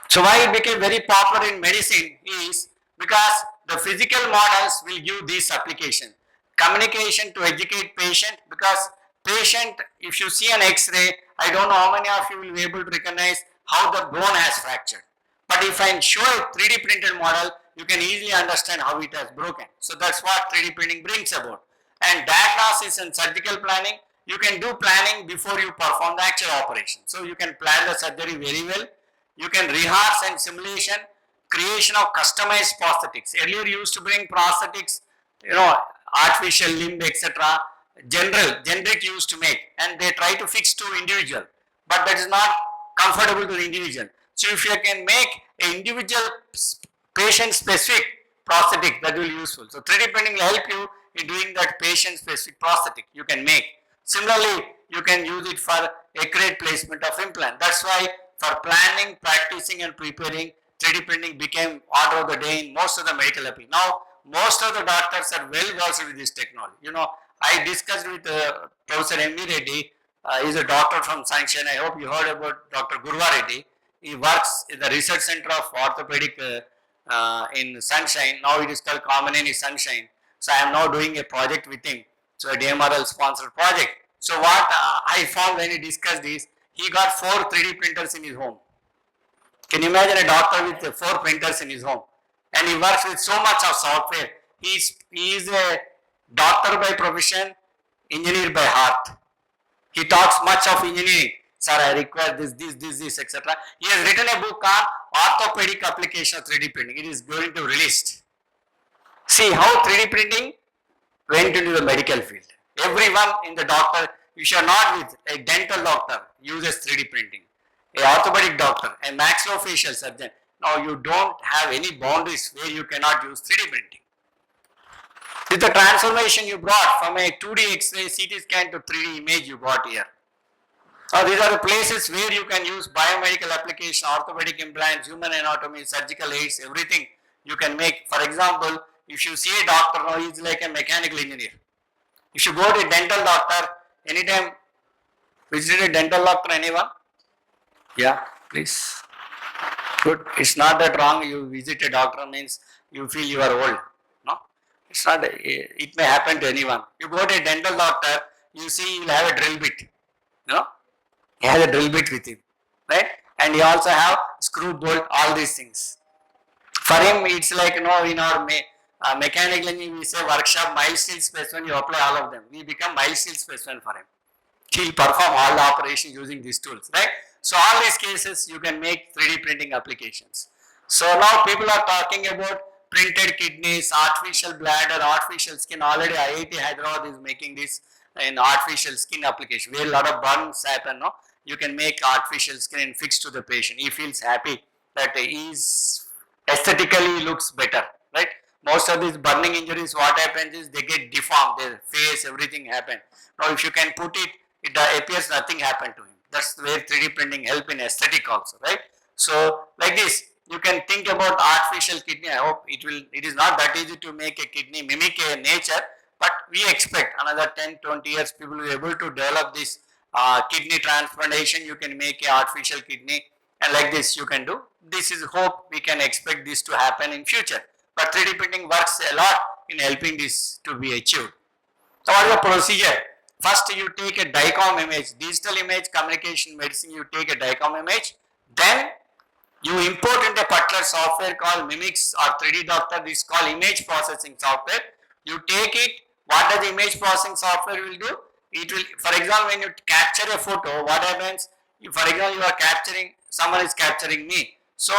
Speaker 4: So why it became very popular in medicine is because the physical models will give this application. Communication to educate patient, because patient, if you see an X-ray, I don't know how many of you will be able to recognize how the bone has fractured. But if I show a 3D printed model, you can easily understand how it has broken. So that's what 3D printing brings about. And diagnosis and surgical planning, you can do planning before you perform the actual operation. So you can plan the surgery very well. You can rehearse and simulation, creation of customized prosthetics. Earlier you used to bring prosthetics, artificial limb, etc. Generic used to make, and they try to fix to individual, but that is not comfortable to the individual. So if you can make an individual patient specific prosthetic, that will be useful. So 3D printing will help you in doing that patient specific prosthetic you can make. Similarly, you can use it for accurate placement of implant. That's why for planning, practicing and preparing, 3D printing became order of the day in most of the medical applications. Now, most of the doctors are well versed with this technology. I discussed with Professor M.V. Reddy, he is a doctor from Sunshine. I hope you heard about Dr. Gurva Reddy. He works in the research center of orthopedic in Sunshine. Now it is called Common Sunshine. So I am now doing a project with him. So a DMRL sponsored project. So what I found when he discussed this, he got 4 3D printers in his home. Can you imagine a doctor with 4 printers in his home? And he works with so much of software. He is a doctor by profession, engineer by heart. He talks much of engineering. Sir, I require this, etc. He has written a book on orthopedic application of 3D printing. It is going to be released. See how 3D printing went into the medical field. Everyone in the doctor, you should not with a dental doctor uses 3D printing. A orthopedic doctor, a maxillofacial surgeon. Now you don't have any boundaries where you cannot use 3D printing. With the transformation you brought from a 2D X-ray CT scan to 3D image you brought here. Now these are the places where you can use biomedical application, orthopedic implants, human anatomy, surgical aids, everything you can make. For example, if you see a doctor now, he is like a mechanical engineer. If you go to a dental doctor, anytime visited a dental doctor, anyone? Yeah, please. Good. It's not that wrong. You visit a doctor means you feel you are old. No, it's not. It may happen to anyone. You go to a dental doctor, you see you will have a drill bit. You know, he has a drill bit with him, right? And he also have screw bolt, all these things. For him, it's like in our mechanical engineering we say workshop milestone specimen. You apply all of them. We become milestone specimen for him. He'll perform all the operations using these tools, right? So all these cases you can make 3D printing applications. So now people are talking about printed kidneys, artificial bladder, artificial skin. Already IIT Hyderabad is making this in artificial skin application where a lot of burns happen. No, you can make artificial skin and fix to the patient. He feels happy that he is aesthetically looks better, right? Most of these burning injuries, what happens is they get deformed, their face, everything happen. Now if you can put it, it appears nothing happened to him. That's where 3D printing help in aesthetic also, right? So like this, you can think about artificial kidney. I hope it is not that easy to make a kidney mimic a nature, but we expect another 10-20 years people will be able to develop this kidney transplantation. You can make a artificial kidney, and like this you can do. This is hope we can expect this to happen in future. But 3D printing works a lot in helping this to be achieved. So what is the procedure? First you take a DICOM image, digital image communication medicine, you take a DICOM image, then you import into a particular software called Mimics or 3D Doctor. This is called image processing software. You take it, what does the image processing software will do? It will, for example, when you capture a photo, what happens? For example, you are capturing, someone is capturing me. So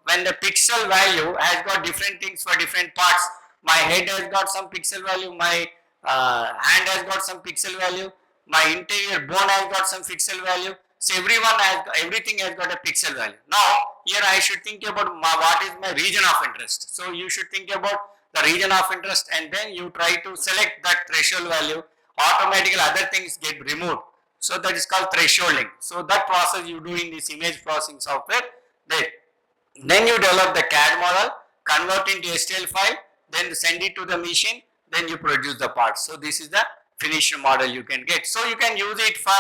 Speaker 4: when the pixel value has got different things for different parts, my head has got some pixel value, my hand has got some pixel value, my interior bone has got some pixel value. So everything has got a pixel value. Now here I should think about what is my region of interest. So you should think about the region of interest and then you try to select that threshold value. Automatically other things get removed. So that is called thresholding. So that process you do in this image processing software. Then you develop the CAD model, convert into STL file, then send it to the machine, then you produce the parts. So this is the finished model you can get. So you can use it for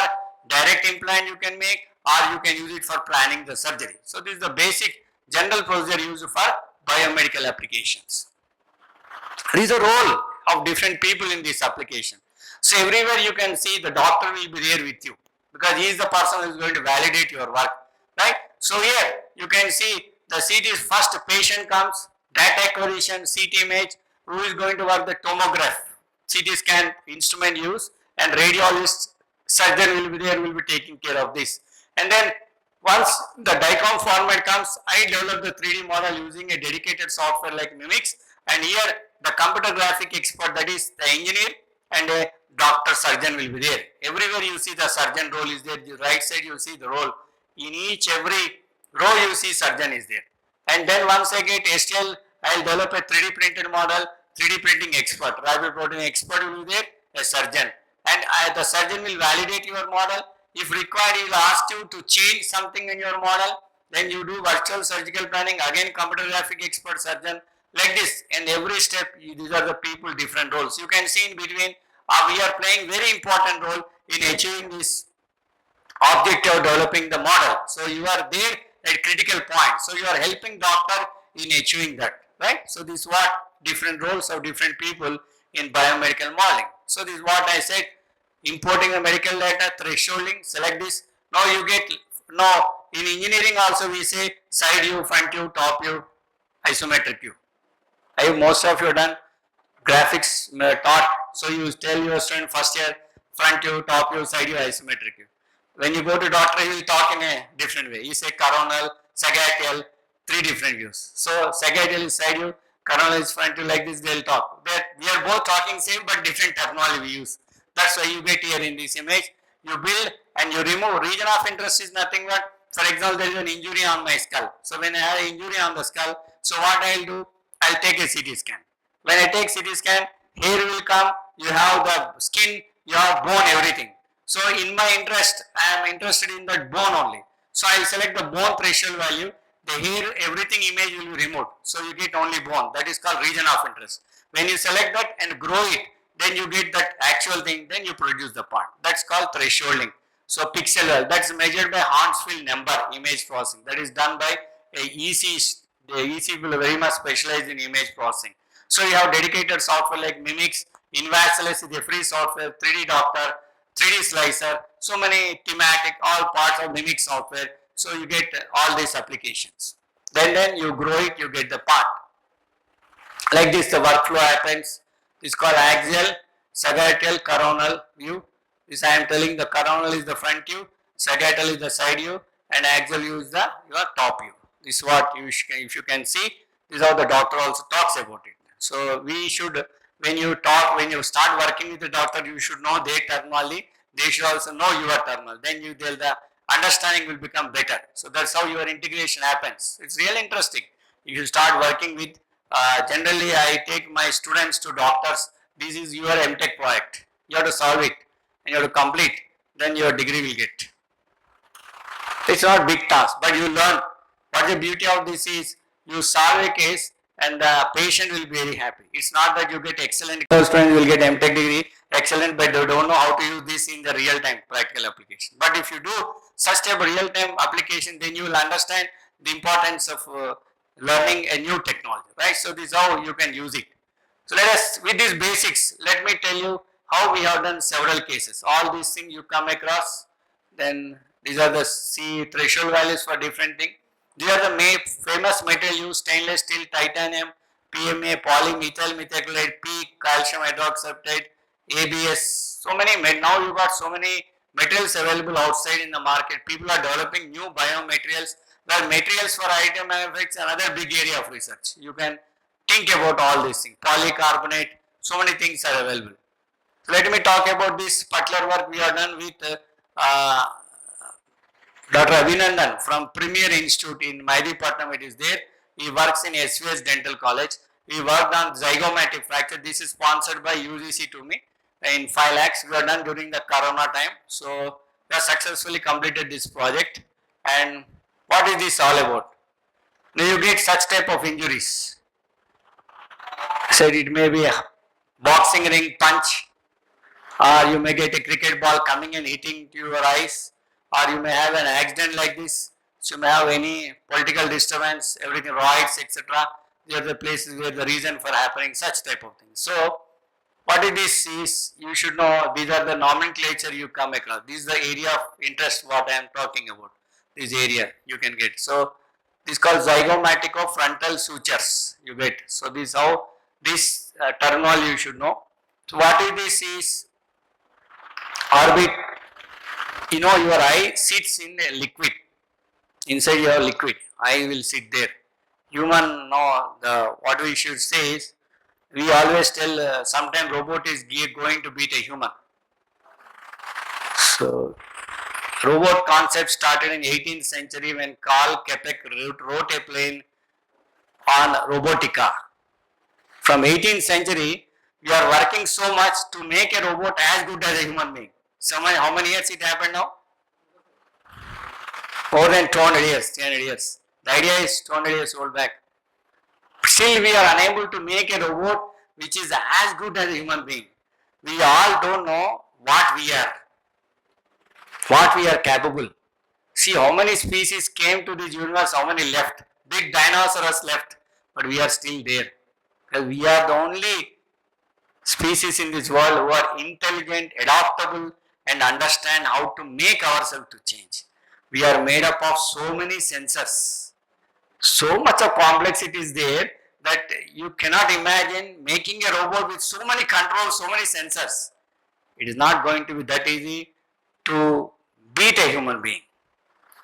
Speaker 4: direct implant you can make, or you can use it for planning the surgery. So this is the basic general procedure used for biomedical applications. There is a role of different people in this application. So everywhere you can see the doctor will be there with you because he is the person who is going to validate your work, right? So here you can see the CT is first patient comes, data acquisition, CT image, who is going to work the tomograph, CT scan instrument use, and radiologist, surgeon will be there, will be taking care of this. And then once the DICOM format comes, I develop the 3D model using a dedicated software like Mimics, and here the computer graphic expert, that is the engineer, and a doctor surgeon will be there. Everywhere you see the surgeon role is there, the right side you see the role. In every row you see surgeon is there. And then once I get STL, I will develop a 3D printed model, 3D printing expert, rapid protein expert will be there, a surgeon. And the surgeon will validate your model. If required, he will ask you to change something in your model. Then you do virtual surgical planning, again computer graphic expert surgeon, like this. And every step, these are the people, different roles. You can see in between, we are playing very important role in achieving this objective of developing the model. So you are there at critical point. So you are helping doctor in achieving that, right? So this is what different roles of different people in biomedical modeling. So this is what I said, importing the medical data, thresholding, select this. Now you get, now in engineering also we say side view, front view, top view, isometric view. I have most of you done graphics taught, so you tell your student first year front view, top view, side view, isometric view. When you go to doctor, he will talk in a different way. You say coronal, sagittal, three different views. So sagittal is side view, coronal is front view, like this they will talk. But we are both talking same but different terminology we use. That's why you get here in this image. You build and you remove. Region of interest is nothing but, for example, there is an injury on my skull. So when I have an injury on the skull, so what I will do, I will take a CT scan. When I take CT scan, hair will come, you have the skin, you have bone, everything. So in my interest, I am interested in that bone only. So I will select the bone threshold value, the hair, everything image will be removed. So you get only bone, that is called region of interest. When you select that and grow it, then you get that actual thing, then you produce the part. That's called thresholding. So pixel value, that's measured by Hansfield number image processing. That is done by a EC. The EC people are very much specialized in image processing. So you have dedicated software like Mimics, Invasilis is a free software, 3D Doctor, 3D Slicer, so many thematic, all parts of Mimic software. So you get all these applications. Then you grow it, you get the part. Like this, the workflow happens. It's called axial, sagittal, coronal view. This I am telling, the coronal is the front view, sagittal is the side view, and axial view is the your top view. This is what you if you can see. This is how the doctor also talks about it. So we should, when you start working with the doctor, you should know their terminology. They should also know your terminology. Then the understanding will become better. So that's how your integration happens. It's really interesting. If you start working with, generally I take my students to doctors. This is your MTech project. You have to solve it and you have to complete. Then your degree will get. It's not big task, but you learn. What the beauty of this is, you solve a case and the patient will be very happy. It's not that you get excellent, students will get MTech degree, excellent, but they don't know how to use this in the real time practical application. But if you do such type of real time application, then you will understand the importance of learning a new technology, right? So this is how you can use it. So let us, with these basics, let me tell you how we have done several cases. All these things you come across, then these are the C threshold values for different things. These are the famous metal used: stainless steel, titanium, PMA, polymethyl methacrylate, P, calcium hydroxide, ABS. So many, now you got so many materials available outside in the market. People are developing new biomaterials. Well, materials for item manufacturing, another big area of research. You can think about all these things. Polycarbonate, so many things are available. So let me talk about this particular work we have done with Dr. Abhinandan from Premier Institute in Maidipatnam. It is there. He works in SVS Dental College. We worked on zygomatic fracture. This is sponsored by UGC to me in 5 lakhs. We are done during the Corona time. So we have successfully completed this project. And what is this all about? Now you get such type of injuries. Said it may be a boxing ring punch, or you may get a cricket ball coming and hitting to your eyes, or you may have an accident like this. So you may have any political disturbance, everything, riots, etc. These are the places where the reason for happening such type of things. So what it is you should know, these are the nomenclature you come across. This is the area of interest what I am talking about. This area you can get. So this is called zygomatico-frontal sutures you get. So this is how this terminology you should know. So what is this is orbit. You know, your eye sits in a liquid. Inside your liquid, eye will sit there. Human, no, what we should say is, we always tell sometime robot is going to beat a human. So robot concept started in 18th century when Carl Kepek wrote a plane on robotica. From 18th century, we are working so much to make a robot as good as a human being. How many years it happened now? More than 200 years, 300 years. The idea is 200 years old back. Still we are unable to make a robot which is as good as a human being. We all don't know what we are capable. See how many species came to this universe, how many left. Big dinosaurs left. but we are still there. Because we are the only species in this world who are intelligent, adaptable, and understand how to make ourselves to change. We are made up of so many sensors. So much of complexity is there that you cannot imagine making a robot with so many controls, so many sensors. It is not going to be that easy to beat a human being.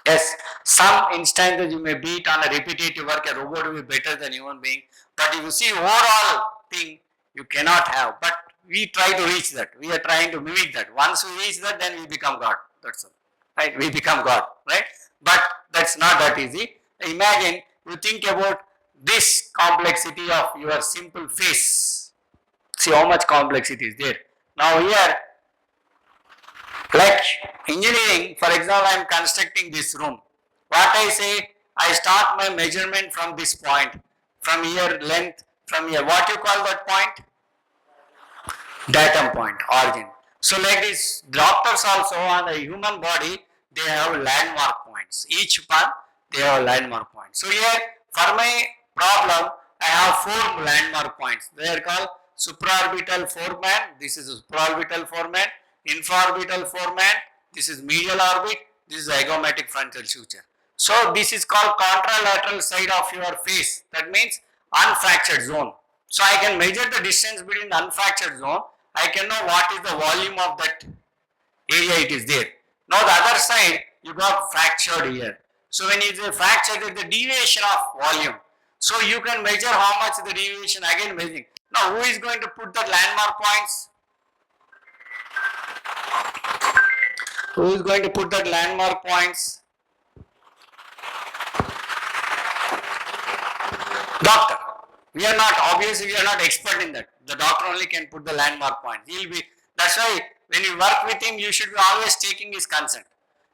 Speaker 4: Yes, some instances you may beat on a repetitive work, a robot will be better than human being, but if you see overall thing, you cannot have. But we try to reach that. We are trying to mimic that. Once we reach that, then we become God. That's all. Right? We become God. Right? But that's not that easy. Imagine you think about this complexity of your simple face. See how much complexity is there. Now here, like engineering, for example, I am constructing this room. What I say, I start my measurement from this point, from here length, from here. What you call that point? Datum point, origin. So like this, doctors also on the human body, they have landmark points. Each one, they have landmark points. So here, for my problem, I have 4 landmark points. They are called supraorbital foreman. This is supraorbital foreman. Infraorbital foreman. This is medial orbit. This is zygomatic frontal suture. So this is called contralateral side of your face. That means unfractured zone. So I can measure the distance between the unfractured zone. I can know what is the volume of that area it is there. Now the other side you got fractured here. So when it is fractured, it is the deviation of volume. So you can measure how much the deviation, again measuring. Now who is going to put the landmark points? Who is going to put that landmark points? Doctor. We are not, obviously we are not expert in that. The doctor only can put the landmark points. He will be, that's why when you work with him, you should be always taking his consent.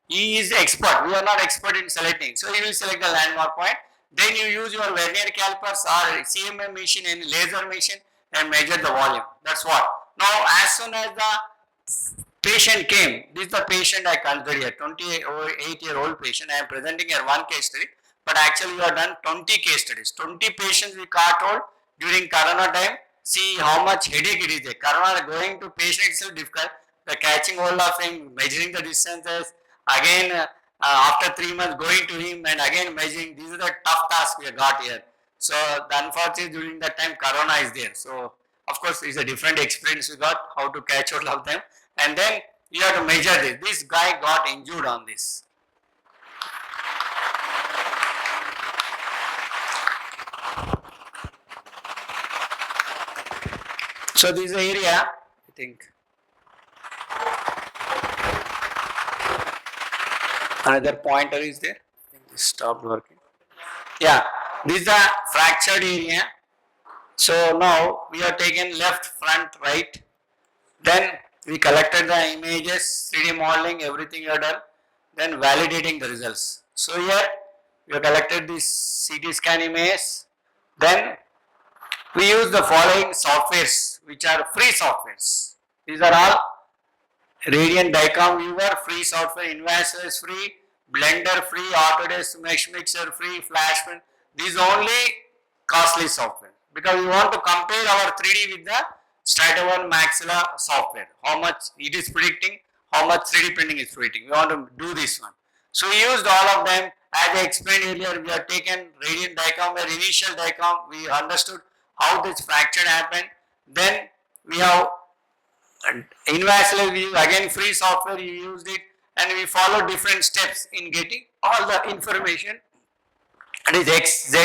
Speaker 4: He is the expert. We are not expert in selecting. So he will select the landmark point. Then you use your vernier calipers or CMM machine and laser machine and measure the volume. That's what. Now as soon as the patient came, this is the patient I consider here, 28-year-old patient. I am presenting here one case study, but actually we have done 20 case studies. 20 patients we caught hold during corona time. See how much headache it is there. Corona going to patient itself difficult. The catching hold of him, measuring the distances, again after 3 months going to him and again measuring. This is the tough task we have got here. So unfortunately during that time corona is there. So of course it's a different experience we got, how to catch hold of them. And then you have to measure this. This guy got injured on this. So this is the area, I think. Another pointer is there. I think this stopped working. Yeah, this is the fractured area. So now we have taken left, front, right. Then we collected the images, 3D modeling, everything you have done. Then validating the results. So here we have collected this CT scan image. Then we use the following softwares, which are free softwares. These are all Radiant Dicom Viewer, free software, Invaser is free, Blender free, Autodesk Mesh Mixer free, Flashman. These are only costly software because we want to compare our 3D with the Strata1 Maxilla software. How much it is predicting, how much 3D printing is predicting. We want to do this one. So we used all of them. As I explained earlier, we have taken Radiant Dicom, where initial Dicom, we understood how this fracture happened. Then we have Invasil, we use again free software, you used it, and we follow different steps in getting all the information. It is X, Z,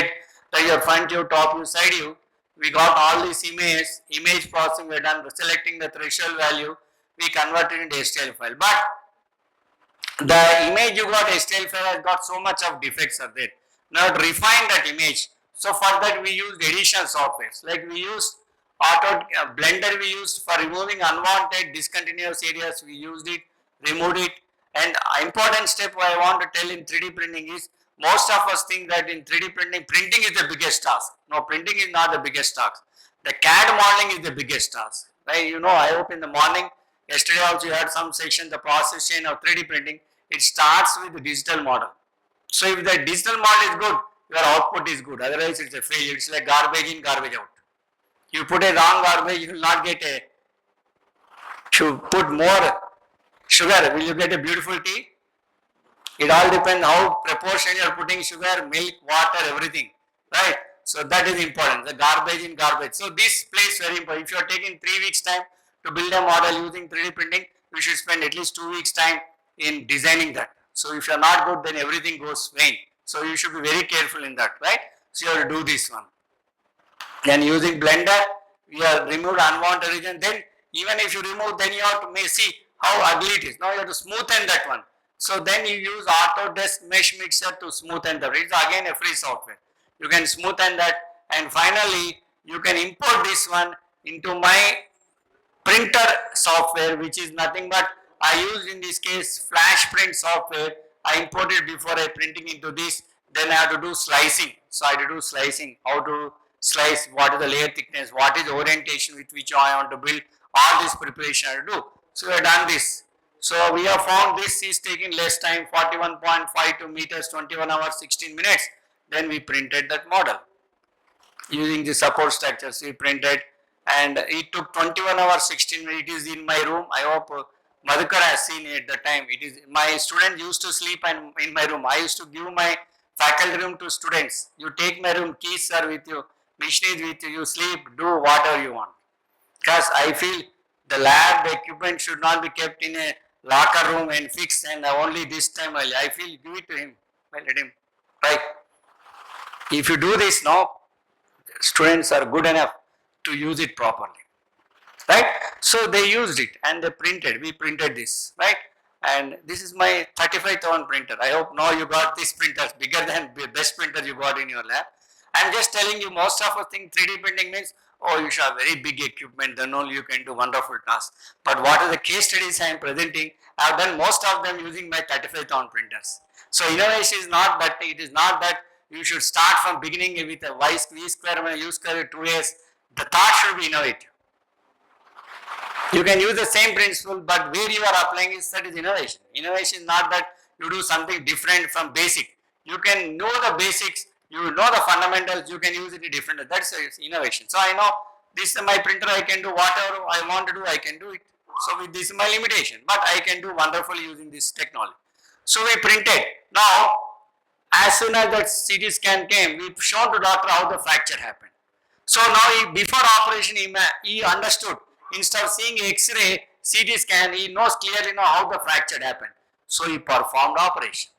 Speaker 4: like your front view, top view, side view. We got all these image processing, we are done selecting the threshold value, we converted into STL file. But the image you got STL file has got so much of defects are there. Now to refine that image, so for that we used additional softwares, like we used Blender we used for removing unwanted discontinuous areas, we used it, removed it. And important step I want to tell in 3D printing is, most of us think that in 3D printing, printing is the biggest task. No, printing is not the biggest task. The CAD modeling is the biggest task. Right? You know, I hope in the morning, yesterday also you had some section, the process chain of 3D printing. It starts with the digital model. So if the digital model is good, your output is good. Otherwise, it's a failure. It's like garbage in, garbage out. You put a wrong garbage, you will not get a. You put more sugar, will you get a beautiful tea? It all depends how proportion you are putting sugar, milk, water, everything, right? So that is important. The garbage in, garbage. So this plays very important. If you are taking 3 weeks time to build a model using 3D printing, you should spend at least 2 weeks time in designing that. So if you are not good, then everything goes vain. So you should be very careful in that, right? So you have to do this one. Then using blender, we have removed unwanted region. Then even if you remove, then you have to see how ugly it is. Now you have to smoothen that one. So then you use Autodesk Mesh Mixer to smoothen that. It's again a free software. You can smoothen that, and finally you can import this one into my printer software, which is nothing but I used in this case flash print software. I imported before I printing into this. Then I have to do slicing. So I have to do slicing. How to slice, what is the layer thickness, what is the orientation with which I want to build, all this preparation I have to do. So we have done this. So we have found this is taking less time, 41.52 meters, 21 hours, 16 minutes. Then we printed that model. Using the support structures we printed, and it took 21 hours, 16 minutes. It is in my room. I hope Madhukar has seen it at the time. It is, my students used to sleep and in my room. I used to give my faculty room to students. You take my room, keys are with you, machine is with you, you sleep, do whatever you want. Because I feel the lab, the equipment should not be kept in a locker room and fixed, and only this time I feel give it to him. Let him, right? If you do this now, students are good enough to use it properly, right? So they used it and they printed. We printed this, right? And this is my 35,000 printer. I hope now you got this printer bigger than the best printer you got in your lab. I'm just telling you, most of the thing 3D printing means, oh, you should have very big equipment, then only you can do wonderful tasks. But what are the case studies I am presenting? I have done most of them using my 35,000 printers. So innovation is not that, it is not that you should start from beginning with a V square and U square 2s. The thought should be innovative. You can use the same principle, but where you are applying is, that is innovation. Innovation is not that you do something different from basic. You can know the basics, you know the fundamentals, you can use it in different. That's innovation. So I know this is my printer, I can do whatever I want to do, I can do it. So with this is my limitation, but I can do wonderfully using this technology. So we printed. Now, as soon as that CT scan came, we shown to doctor how the fracture happened. So now before operation he understood. Instead of seeing X-ray, CT scan, he knows clearly now how the fracture happened. So he performed operation.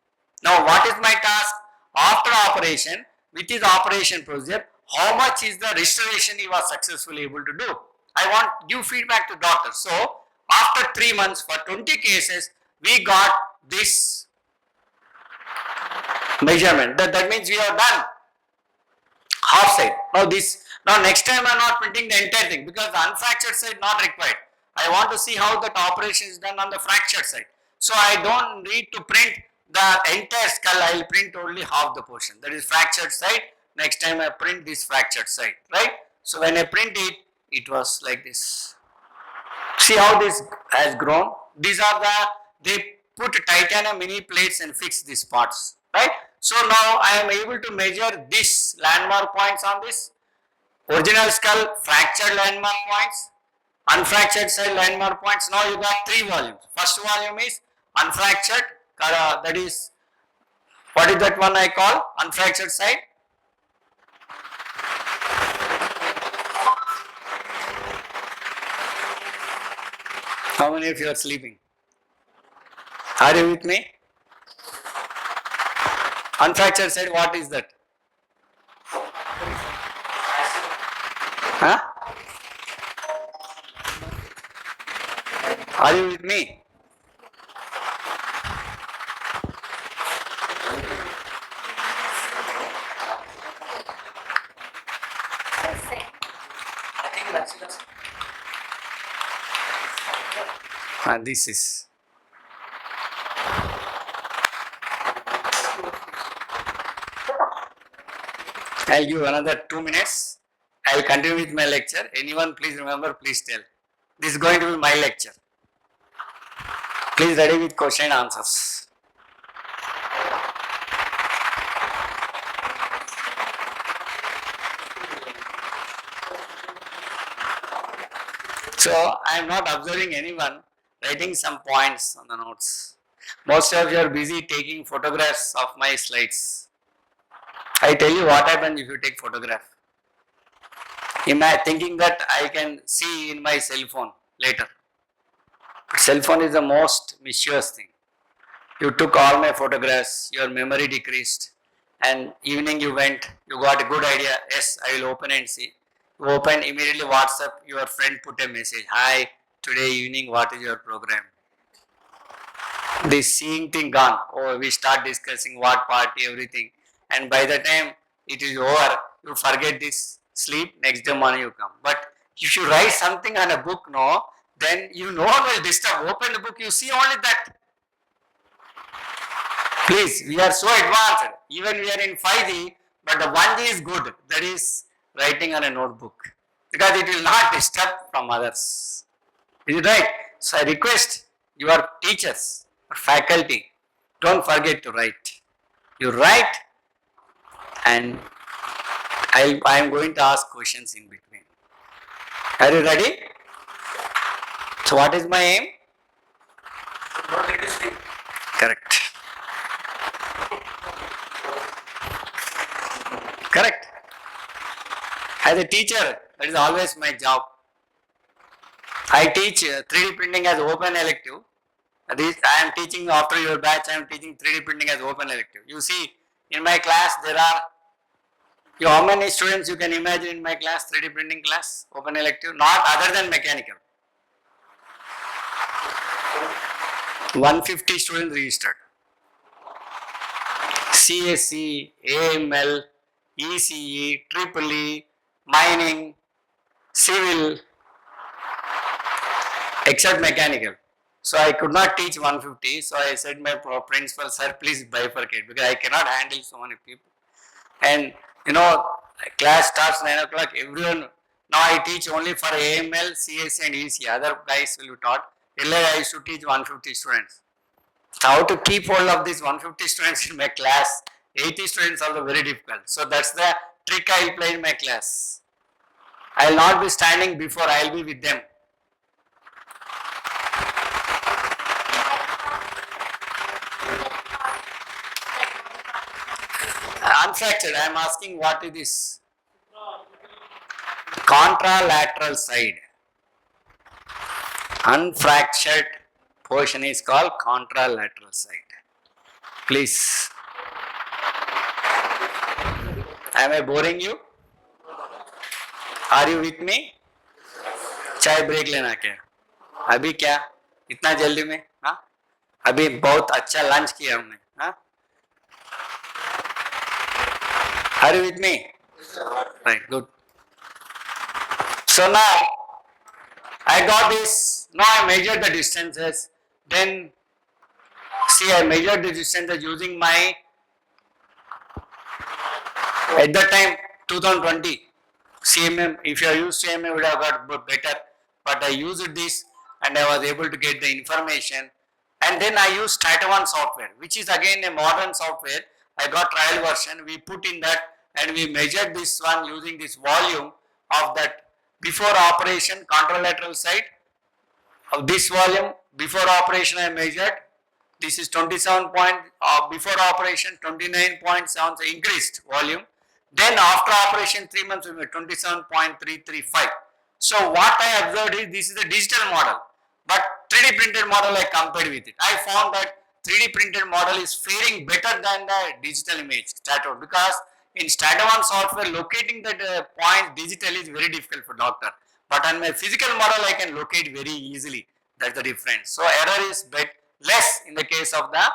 Speaker 4: Now what is my task? After operation, with his operation procedure, how much is the restoration he was successfully able to do? I want give feedback to doctor. So after 3 months for 20 cases, we got this measurement. That means we have done half side. Now next time I am not printing the entire thing, because the unfractured side not required. I want to see how that operation is done on the fractured side. So I don't need to print the entire skull, I will print only half the portion. That is fractured side. Next time I print this fractured side, right? So when I print it, it was like this. See how this has grown? These are they put titanium mini plates and fix these parts, right? So now I am able to measure this landmark points on this. Original skull, fractured landmark points, unfractured side landmark points. Now you got 3 volumes. First volume is unfractured, that is, what is that one I call? Unfractured side. How many of you are sleeping? Are you with me? Unfractured side, what is that? Huh? Are you with me? This is. I'll give another 2 minutes. I'll continue with my lecture. Anyone please remember, please tell. This is going to be my lecture. Please ready with question and answers. So I am not observing anyone writing some points on the notes. Most of you are busy taking photographs of my slides. I tell you what happens if you take photograph. Thinking that I can see in my cell phone later. But cell phone is the most mischievous thing. You took all my photographs, your memory decreased, and evening you went, you got a good idea, yes, I will open and see. You open immediately WhatsApp, your friend put a message, hi, today evening what is your program? This seeing thing gone, oh we start discussing what party, everything, and by the time it is over, you forget this, sleep, next day morning you come. But if you write something on a book, no, then no one will disturb, open the book, you see only that. Please, we are so advanced, even we are in 5G, but the 1G is good, that is writing on a notebook, because it will not disturb from others. Is it right? So I request your teachers, faculty, don't forget to write. You write and I am going to ask questions in between. Are you ready? So what is my aim? Correct. Correct. As a teacher, that is always my job. I teach 3D printing as open elective. I am teaching after your batch, I am teaching 3D printing as open elective. You see, in my class there are, how many students you can imagine in my class, 3D printing class, open elective, not other than mechanical. 150 students registered. CSE, AML, ECE, EEE, mining, civil, except mechanical. So I could not teach 150. So I said my principal, sir, please bifurcate because I cannot handle so many people. And class starts 9 o'clock. Everyone, now I teach only for AML, CSE and ECE. Other guys will be taught. Earlier I used to teach 150 students. How to keep hold of these 150 students in my class? 80 students are very difficult. So that's the trick I will play in my class. I will not be standing before, I will be with them. Unfractured, I am asking what is this? Contralateral side. Unfractured portion is called contralateral side. Please. Am I boring you? Are you with me? चाय break लेना क्या? अभी क्या? इतना जल्दी में? हाँ? अभी बहुत अच्छा लंच किया हमने. हाँ? Are you with me? Right, good. So now, I got this, now I measured the distances, then see I measured the distances using my, at that time 2020, CMM, if you are used to CMM would have got better, but I used this and I was able to get the information, and then I used Strata 1 software, which is again a modern software. I got trial version, we put in that and we measured this one using this volume of that before operation contralateral side of this volume. Before operation I measured, this is 27 point, before operation 29.7, so increased volume. Then after operation 3 months we made 27.335. So what I observed is this is a digital model, but 3D printed model I compared with it. I found that 3D printed model is faring better than the digital image Strata, because in Strata 1 software locating that point digital is very difficult for doctor, but on my physical model I can locate very easily. That's the difference. So error is less in the case of the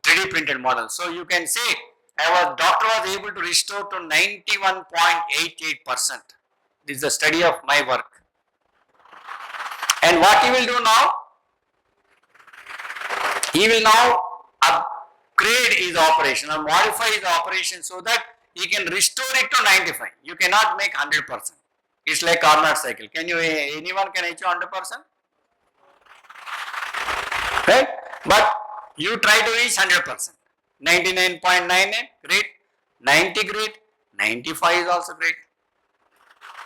Speaker 4: 3D printed model. So you can say doctor was able to restore to 91.88%. This is the study of my work. And what he will do now? He will now upgrade his operation or modify his operation so that he can restore it to 95. You cannot make 100%. It's like Carnot cycle. Anyone can achieve 100%? Right? But you try to reach 100%. 99.98, great. 90, great. 95 is also great.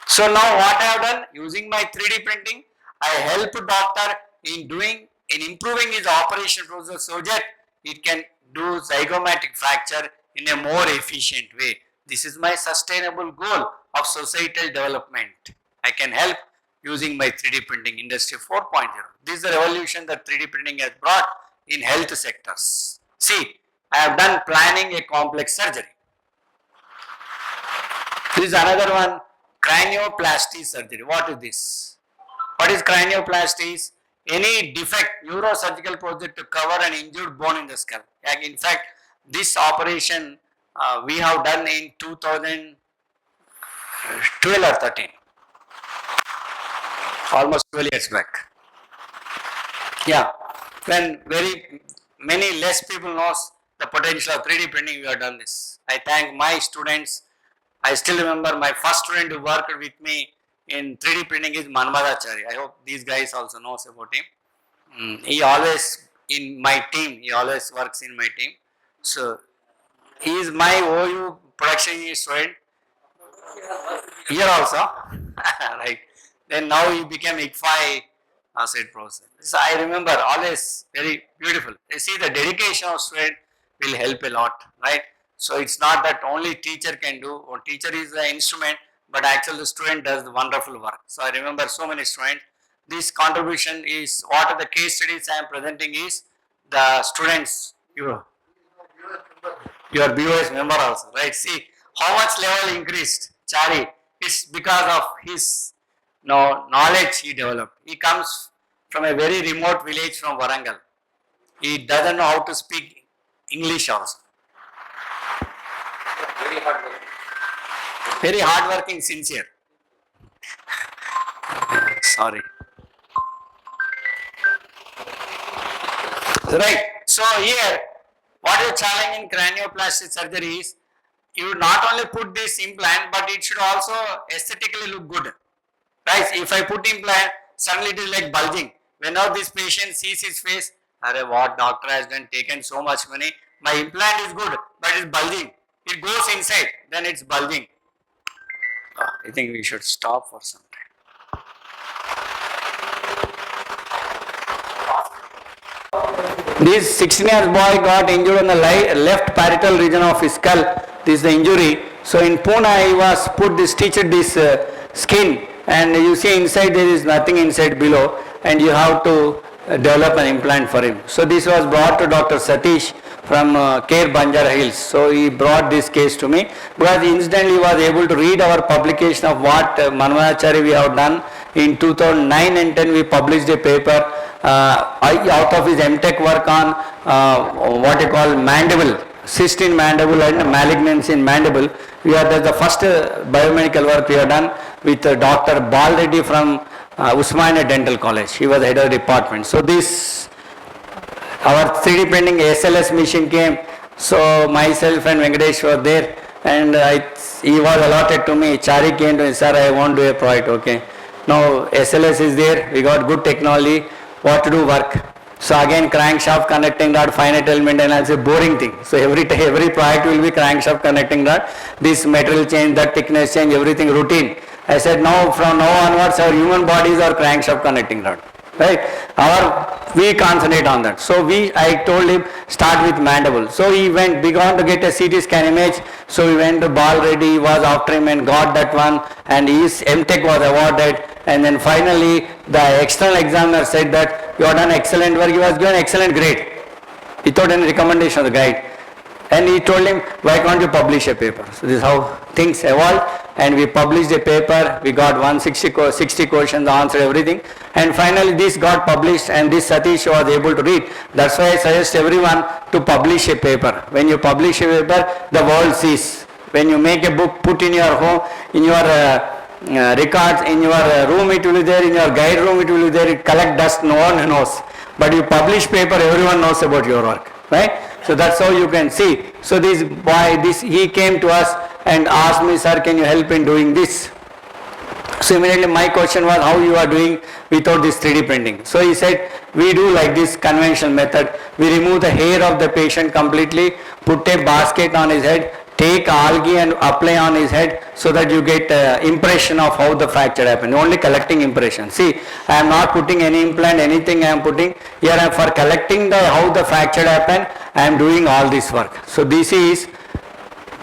Speaker 4: So now what I have done, using my 3D printing, I help doctor in improving his operation procedure so that it can do zygomatic fracture in a more efficient way. This is my sustainable goal of societal development. I can help using my 3D printing industry 4.0. This is the revolution that 3D printing has brought in health sectors. See, I have done planning a complex surgery. This is another one, cranioplasty surgery. What is this? What is cranioplasty? Any defect, neurosurgical procedure to cover an injured bone in the skull. In fact, this operation we have done in 2012 or 13. Almost 12 years back. Yeah, when very many less people knows the potential of 3D printing, we have done this. I thank my students. I still remember my first student who worked with me in 3D printing is Manmadacharya. I hope these guys also knows about him. He always in my team, he always works in my team. So, he is my OU production engineer student. Here also, right. Then now he became ICFI asset professor. So I remember always very beautiful. You see the dedication of student will help a lot, right? So it's not that only teacher can do, or teacher is the instrument, but actually the student does the wonderful work. So I remember so many students. This contribution is, what are the case studies I am presenting is the students, your BOS member also, right? See how much level increased, Chari, it's because of his knowledge he developed. He comes from a very remote village from Warangal. He doesn't know how to speak English also. Very hardworking, sincere. Sorry. Right. So here, what is challenge in cranioplasty surgery is, you not only put this implant, but it should also aesthetically look good. Right? If I put implant, suddenly it is like bulging. Whenever this patient sees his face, what doctor has done, taken so much money, my implant is good, but it's bulging. It goes inside, then it's bulging. I think we should stop for some time. This 16-year boy got injured on the left parietal region of his skull. This is the injury. So in Pune, he was put this, stitched this skin, and you see inside there is nothing inside below, and you have to develop an implant for him. So this was brought to Dr. Satish from Care Banjara Hills. So he brought this case to me because incidentally he was able to read our publication of what Manmadacharya we have done. In 2009 and 10 we published a paper out of his MTech work on what you call mandible, cyst in mandible and malignancy in mandible. That's the first biomedical work we have done with Dr. Bal Reddy from Osmania Dental College. He was head of the department. So this, our 3D printing SLS machine came. So myself and Venkatesh were there, and he was allotted to me. Chari came to me, sir, I want to do a project. Okay. Now SLS is there. We got good technology. What to do work? So again, crankshaft connecting rod, finite element analysis, boring thing. So every project will be crankshaft connecting rod. This material change, that thickness change, everything routine. I said now from now onwards our human bodies are crankshaft connecting rod. Right? We concentrate on that. So I told him start with mandible. So he went, began to get a CT scan image. So we went to Bal Reddy, he was after him and got that one, and his MTech was awarded. And then finally the external examiner said that you have done excellent work. He was given excellent grade without any recommendation of the guide. And he told him, why can't you publish a paper? So this is how things evolved, and we published a paper. We got 60 questions, answered everything, and finally this got published, and this Satish was able to read. That's why I suggest everyone to publish a paper. When you publish a paper, the world sees. When you make a book, put in your home, in your records, in your room it will be there, in your guide room it will be there, it collect dust, no one knows. But you publish paper, everyone knows about your work, right? So that's how you can see. So this boy, he came to us and asked me, sir, can you help in doing this? So immediately my question was, how you are doing without this 3D printing? So he said, we do like this conventional method. We remove the hair of the patient completely, put a basket on his head, take algae and apply on his head so that you get impression of how the fracture happened. Only collecting impression. See, I am not putting any implant, anything I am putting. Here I am for collecting how the fracture happened. I am doing all this work. So this is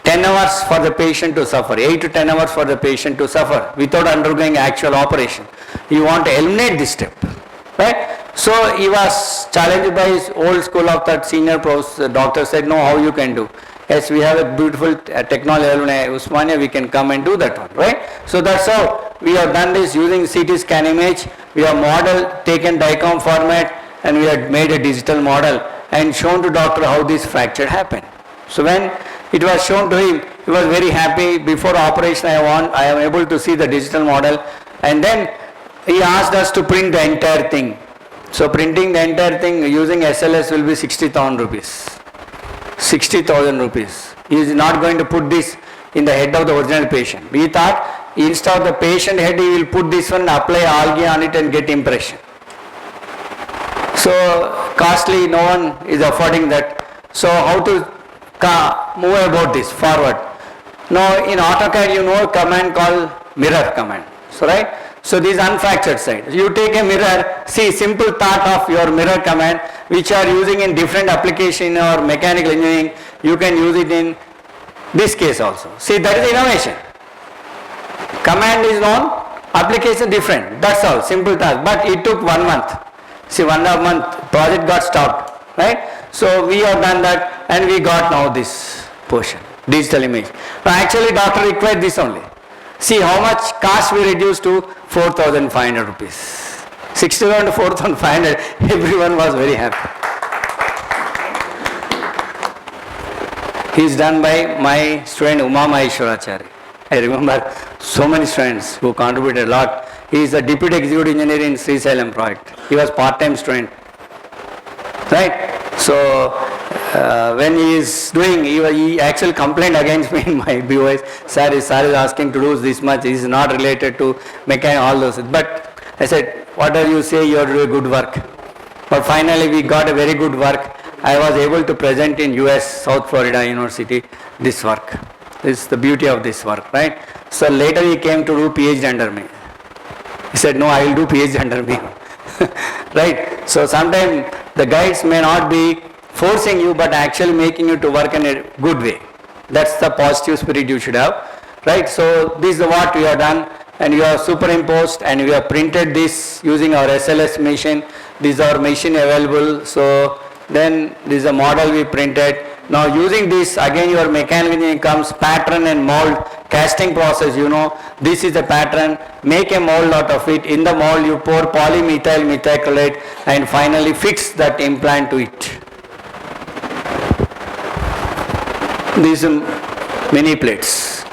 Speaker 4: 10 hours for the patient to suffer, 8 to 10 hours for the patient to suffer without undergoing actual operation. You want to eliminate this step, right? So he was challenged by his old school of that senior profs. The doctor said, no, how you can do? Yes, we have a beautiful technology in Osmania, we can come and do that one, right? So that's how we have done this using CT scan image. We have model, taken DICOM format, and we had made a digital model and shown to doctor how this fracture happened. So when it was shown to him, he was very happy. Before operation I am able to see the digital model, and then he asked us to print the entire thing. So printing the entire thing using SLS will be 60,000 rupees. 60,000 rupees. He is not going to put this in the head of the original patient. We thought instead of the patient head, he will put this one, apply algae on it and get impression. So costly, no one is affording that. So how to move about this forward? Now in AutoCAD you know a command called mirror command. So right? So this unfractured side. You take a mirror, see simple thought of your mirror command which are using in different application or mechanical engineering, you can use it in this case also. See, that is innovation. Command is known, application different. That's all, simple task. But it took 1 month. See, 1.5 month project got stopped, right? So we have done that and we got now this portion, digital image. Now actually doctor required this only. See how much cost we reduced to 4,500 rupees. 61 to 4,500, everyone was very happy. He is done by my student Uma Maheshwaracharya. I remember so many students who contributed a lot. He is a deputy executive engineer in Sri Salem project. He was part-time student. Right? So when he is doing, he actually complained against me in my BOS. Sir is asking to do this much. It is not related to mechanics, all those. But I said, whatever you say, you are doing good work. But finally we got a very good work. I was able to present in US, South Florida University, this work. This is the beauty of this work, right? So later he came to do PhD under me. He said, no, I will do PhD under me. Right? So sometimes the guides may not be forcing you, but actually making you to work in a good way. That's the positive spirit you should have. Right? So this is what we have done, and you have superimposed and we have printed this using our SLS machine. These are machine available. So then this is a model we printed. Now using this, again your mechanical engineering comes, pattern and mold, casting process, you know, this is a pattern, make a mold out of it. In the mold you pour polymethyl methacrylate and finally fix that implant to it. These mini plates.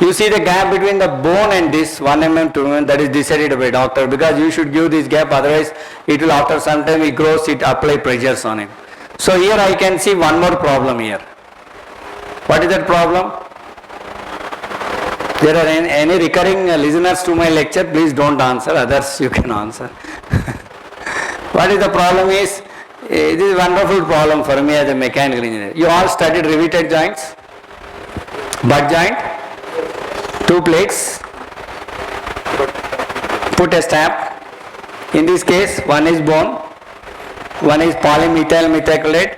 Speaker 4: You see the gap between the bone and this 1 mm, 2 mm, that is decided by doctor, because you should give this gap, otherwise it will after some time it grows, it apply pressures on it. So here I can see one more problem here. What is that problem? There are any recurring listeners to my lecture, please don't answer, others you can answer. What is the problem is, this is a wonderful problem for me as a mechanical engineer. You all studied riveted joints, butt joint, 2 plates, put a strap. In this case, one is bone, one is polymethyl methacrylate.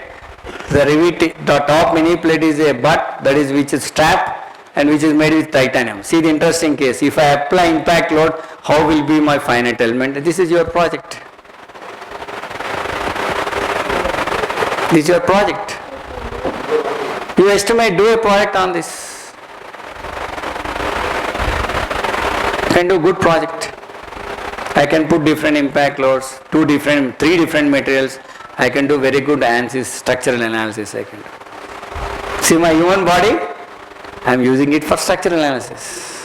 Speaker 4: The top mini plate is a butt, that is which is strap and which is made with titanium. See the interesting case, if I apply impact load, how will be my finite element? This is your project. This is your project. You estimate, do a project on this. Can do good project. I can put different impact loads, 3 different materials. I can do very good analysis, structural analysis I can do. See my human body, I am using it for structural analysis.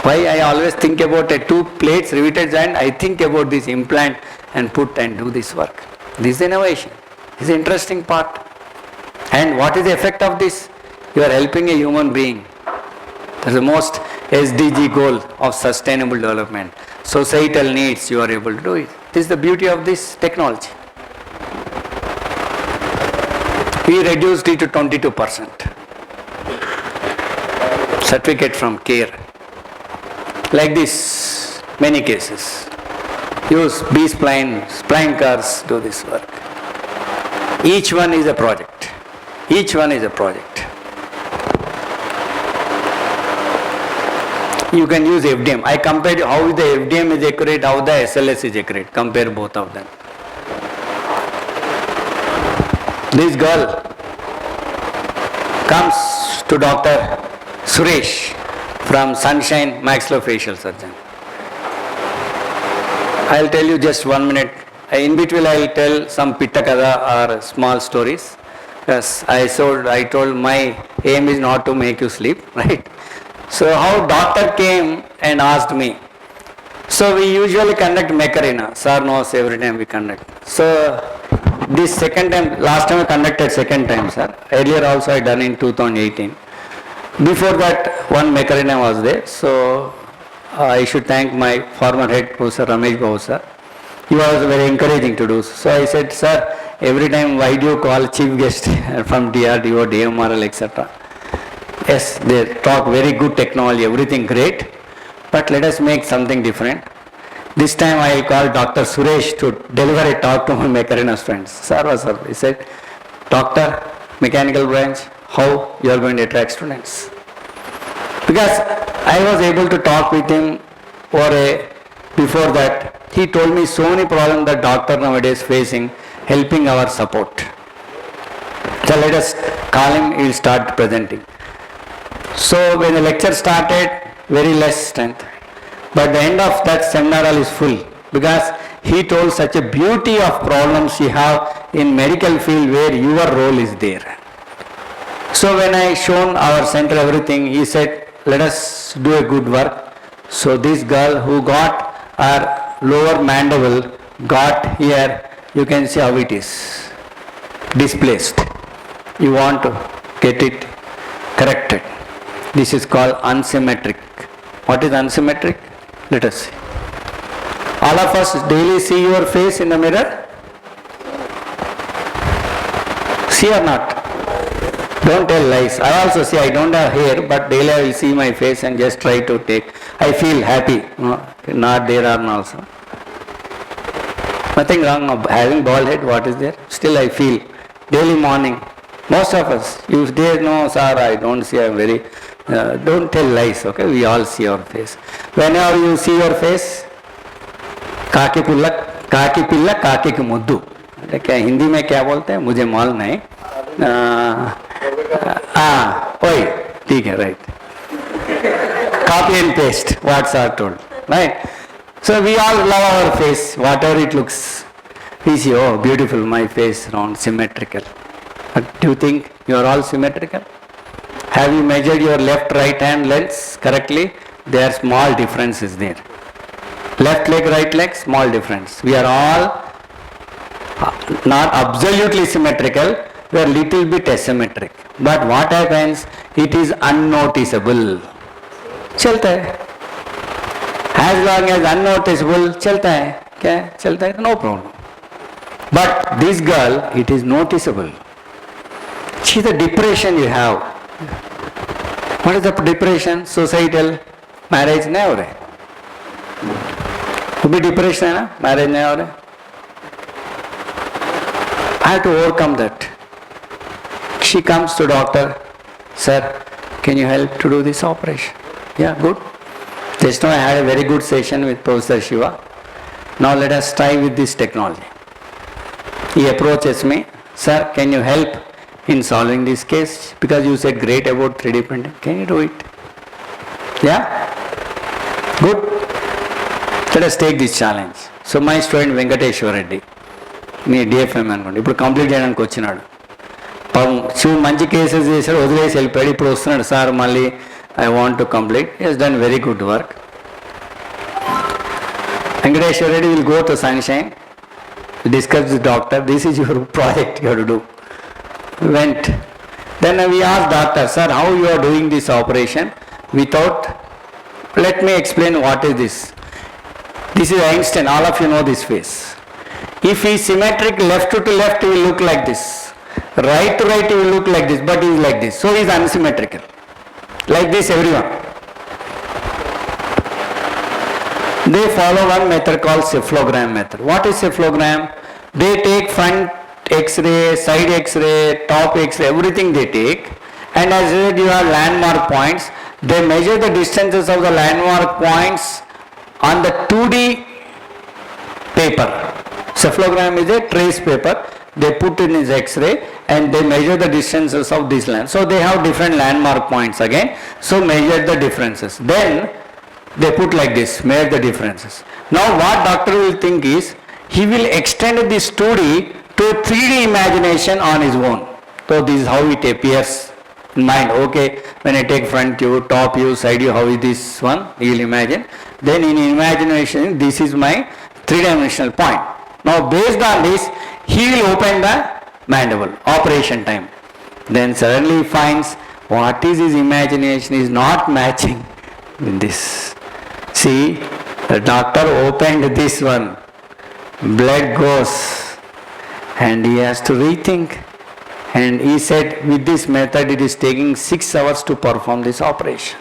Speaker 4: Why I always think about a 2 plates riveted joint, I think about this implant and put and do this work. This is innovation. This is the interesting part. And what is the effect of this? You are helping a human being. That's the most SDG goal of sustainable development. Societal needs, you are able to do it. This is the beauty of this technology. We reduced it to 22%. certificate from CARE. Like this, many cases. Use B-spline, spline cars, do this work. Each one is a project. Each one is a project. You can use FDM. I compared how the FDM is accurate, how the SLS is accurate. Compare both of them. This girl comes to Dr. Suresh from Sunshine Maxillofacial Surgeon. I'll tell you just 1 minute. In between I'll tell some pitta kada or small stories. Yes, I told my aim is not to make you sleep, right? So how doctor came and asked me. So we usually conduct Macarena. Sir knows every time we conduct. So this second time, last time I conducted second time, sir. Earlier also I done in 2018. Before that one Macarena was there. So I should thank my former head, Professor Ramesh Babu sir. He was very encouraging to do so. So I said, sir, every time why do you call chief guest from DRDO, DMRL, etc. Yes, they talk very good technology, everything great, but let us make something different. This time I will call Dr. Suresh to deliver a talk to my Macarena friends. Sir, he said, Doctor, mechanical branch, how you are going to attract students? Because I was able to talk with him before that. He told me so many problems that doctor nowadays facing, helping our support. So let us call him, he will start presenting. So when the lecture started, very less strength. But the end of that seminar is full because he told such a beauty of problems you have in medical field where your role is there. So when I shown our center everything, he said, let us do a good work. So this girl who got her lower mandible got here, you can see how it is displaced. You want to get it corrected. This is called unsymmetric. What is unsymmetric? Let us see. All of us daily see your face in the mirror? See or not? Don't tell lies. I also see I don't have hair, but daily I will see my face and just try to take. I feel happy. No, not there are also. Nothing wrong of having bald head. What is there? Still I feel daily morning. Most of us, if they know, sir, I don't see, I am very. Don't tell lies, okay? We all see our face. Whenever you see your face, काकी पिल्ला काकी की मुद्दू. क्या हिंदी में क्या बोलते हैं मुझे मालूम नहीं. ओए ठीक है, right. Copy and paste what sir told, right? So we all love our face, whatever it looks. We see, oh, beautiful, my face round, symmetrical. But do you think you are all symmetrical? Have you measured your left right hand lengths correctly? There are small differences there. Left leg, right leg, small difference. We are all not absolutely symmetrical, we are little bit asymmetric. But what happens? It is unnoticeable. चलता है. As long as unnoticeable, चलता है. क्या? चलता है, no problem. But this girl, it is noticeable. See the depression you have. What is the depression? Societal, marriage नहीं हो रहे. वो भी depression है ना? Marriage नहीं हो रहे. I have to overcome that. She comes to doctor, sir, can you help to do this operation? Yeah, good. Just now I had a very good session with Professor Siva. Now let us try with this technology. He approaches me, sir, can you help in solving this case? Because you said great about 3D printing. Can you do it? Yeah? Good. Let us take this challenge. So my student Venkateshwar Reddy, me DFM అనుకోండి, ఇప్పుడు complete చేయడానికి వచ్చినాడు. పాపం శివ మంచి cases చేశాడు, వదిలేసి వెళ్ళిపోయాడు. ఇప్పుడు వస్తున్నాడు, సార్ మళ్ళీ I want to complete. He's done very good work. Venkateshwar Reddy will go to Sunshine, discuss with doctor, this is your project you have to do. Went. Then we asked doctor, sir, how you are doing this operation without, let me explain what is this. This is Einstein, all of you know this face. If he is symmetric, left to left he will look like this. Right to right he will look like this, but he is like this. So he is unsymmetrical. Like this everyone. they follow one method called cephalogram method. What is cephalogram? They take front X-ray, side X-ray, top X-ray, everything they take, and as you have landmark points, they measure the distances of the landmark points on the 2D paper. Cephalogram is a trace paper. They put in his X-ray and they measure the distances of these lands. So they have different landmark points again. So measure the differences. Then they put like this, measure the differences. Now what doctor will think is, he will extend this 2D to a 3D imagination on his own. So this is how it appears in mind. Okay, when I take front view, top view, side view, how is this one? He will imagine. Then in imagination, this is my 3-dimensional point. Now based on this, he will open the mandible, operation time. Then suddenly he finds what is his imagination is not matching with this. See, the doctor opened this one, blood goes, and he has to rethink. And he said, with this method it is taking 6 hours to perform this operation.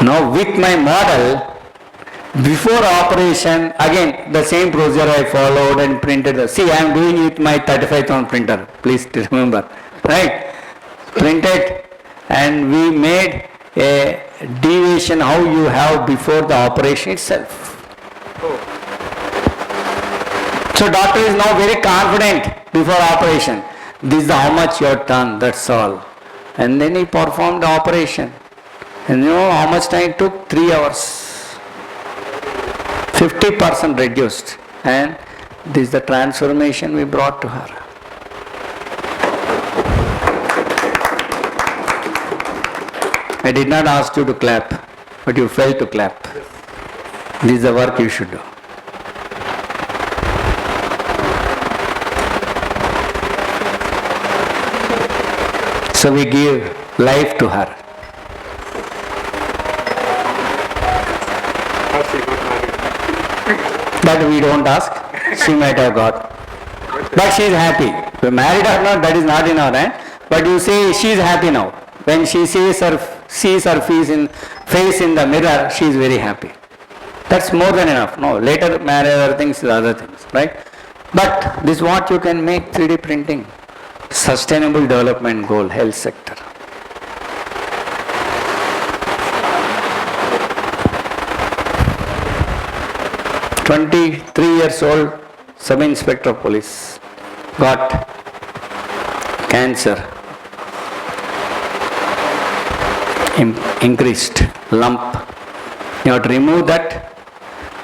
Speaker 4: Now with my model, before operation, again the same procedure I followed and printed. See, I am doing it with my 35,000 printer, please remember, right? Printed, and we made a deviation how you have before the operation itself. So doctor is now very confident before operation. This is how much you have done, that's all. And then he performed the operation. And you know how much time it took? 3 hours. 50% reduced. And this is the transformation we brought to her. I did not ask you to clap, but you felt to clap. This is the work you should do. So we give life to her. But we don't ask. She might have got. But she is happy. If married or not, that is not in our hand. But you say she is happy now. When she sees her face in the mirror, she is very happy. That's more than enough. No, later marriage, other things, other things, right? But this is what you can make 3D printing. Sustainable development goal, health sector. "23-year-old sub-inspector of police got cancer, increased lump. You have to remove that,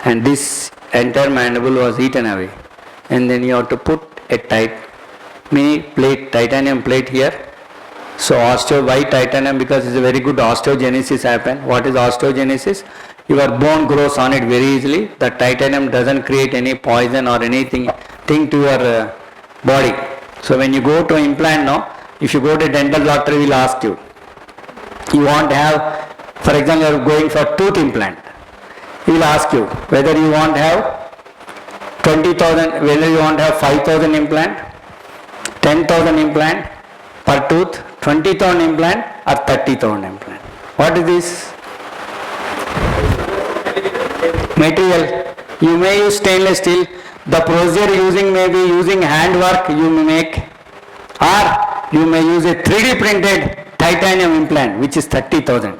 Speaker 4: and this entire mandible was eaten away. And then you have to put a mini plate, titanium plate here. So why titanium? Because it's a very good osteogenesis happen. What is osteogenesis? Your bone grows on it very easily. The titanium doesn't create any poison or anything to your body. So when you go to implant now, if you go to dental doctor, he will ask you. You want to have, for example, you are going for tooth implant. He will ask you whether you want to have 20,000, whether you want to have 5,000 implant, 10,000 implant per tooth, 20,000 implant or 30,000 implant. What is this? Material. You may use stainless steel. The procedure using may be using handwork you may make, or you may use a 3D printed titanium implant which is 30,000.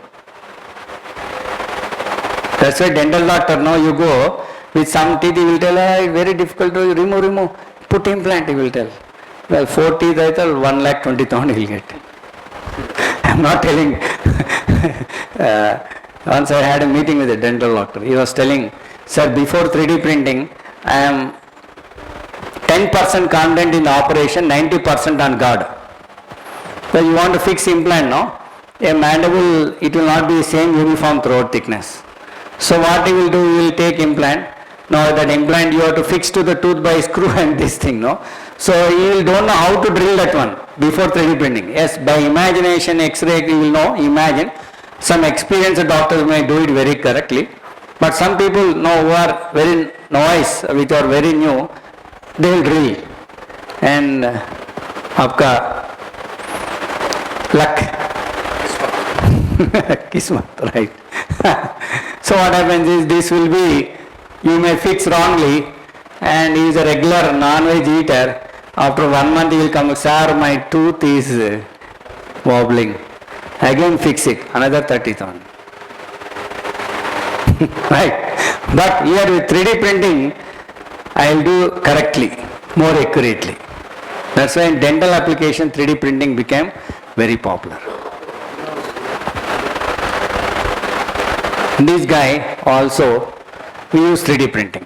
Speaker 4: That's why dental doctor, now you go with some teeth, he will tell, it's very difficult to remove, put implant, he will tell. Well, 4 teeth, I tell 1,20,000 he will get. I'm not telling. Once I had a meeting with a dental doctor, he was telling, sir, before 3D printing, I am 10% confident in the operation, 90% on guard. So you want to fix implant, no? A mandible, it will not be same uniform throughout thickness. So what he will do, he will take implant. Now that implant you have to fix to the tooth by screw and this thing, no? So he don't know how to drill that one before 3D printing. Yes, by imagination, X-ray, you will know, imagine. Some experienced doctors may do it very correctly. But some people know who are very novice, which are very new, they will drill. And आपका luck. Kismat, right. So what happens is this will be, you may fix wrongly and he is a regular non-veg eater. After 1 month he will come, sir, my tooth is wobbling. Again fix it, another 30,000. Right. But here with 3D printing, I will do correctly, more accurately. That's why in dental application 3D printing became very popular. This guy also, we use 3D printing.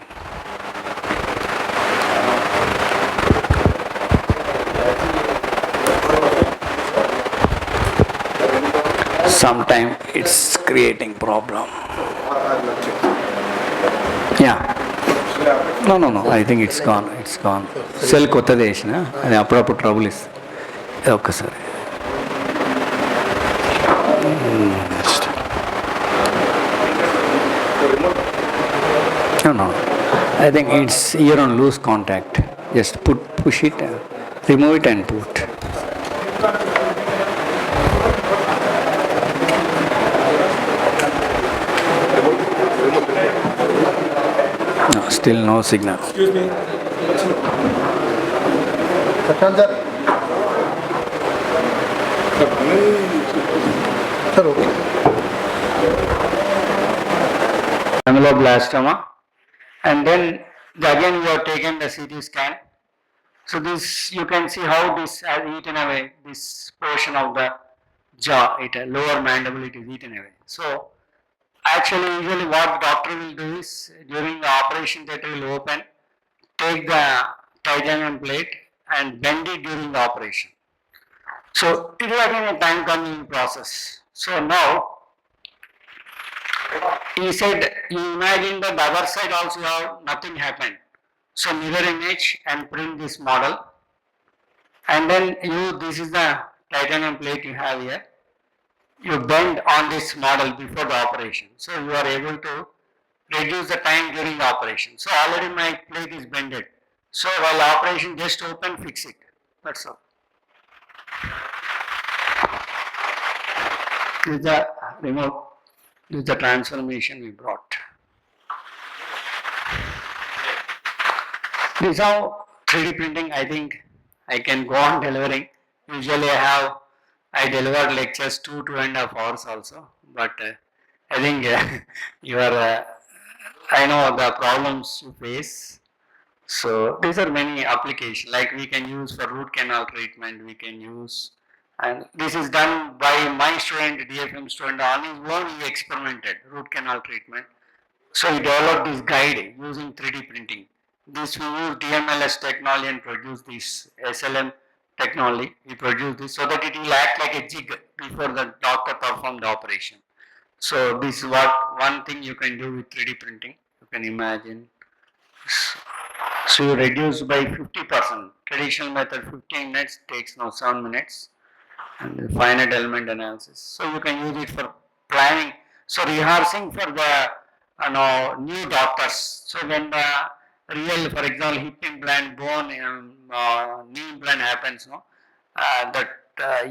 Speaker 4: Sometimes it's creating problem. Yeah. No. I think it's gone. It's gone. Cell కొత్తది వేసిన అది అప్పుడప్పుడు trouble ఇస్తుంది ఒక్కసారి. No. I think it's here on loose contact. Just push it, remove it and put. No, still no signal.
Speaker 2: Excuse me. Sir, okay.
Speaker 4: Ameloblastoma, and then again you have taken the CT scan. So this, you can see how this has eaten away this portion of the jaw, lower mandible, it is eaten away. So actually usually what the doctor will do is, during the operation theatre will open, take the titanium plate and bend it during the operation. So it is again a time consuming process. So now he said, you imagine that the other side also have nothing happened. So mirror image and print this model, and then this is the titanium plate you have here. You bend on this model before the operation. So you are able to reduce the time during the operation. So already my plate is bended. So while operation, just open, fix it. That's all. This is the remote. This is the transformation we brought. This is how 3D printing, I think I can go on delivering. Usually I deliver lectures 2.5 hours also, but I think you are, I know the problems you face. So these are many applications, like we can use for root canal treatment, we can use, and this is done by my student, DFM student, on his own he experimented, root canal treatment. So he developed this guide using 3D printing. This we use DMLS technology and produce this SLM technology. We produce this so that it will act like a jig before the doctor perform the operation. So this is one thing you can do with 3D printing. You can imagine. So you reduce by 50%. Traditional method 15 minutes takes now 7 minutes. And the finite element analysis. So you can use it for planning. So rehearsing for the new doctors. So when the real, for example, hip implant, bone, knee implant happens, that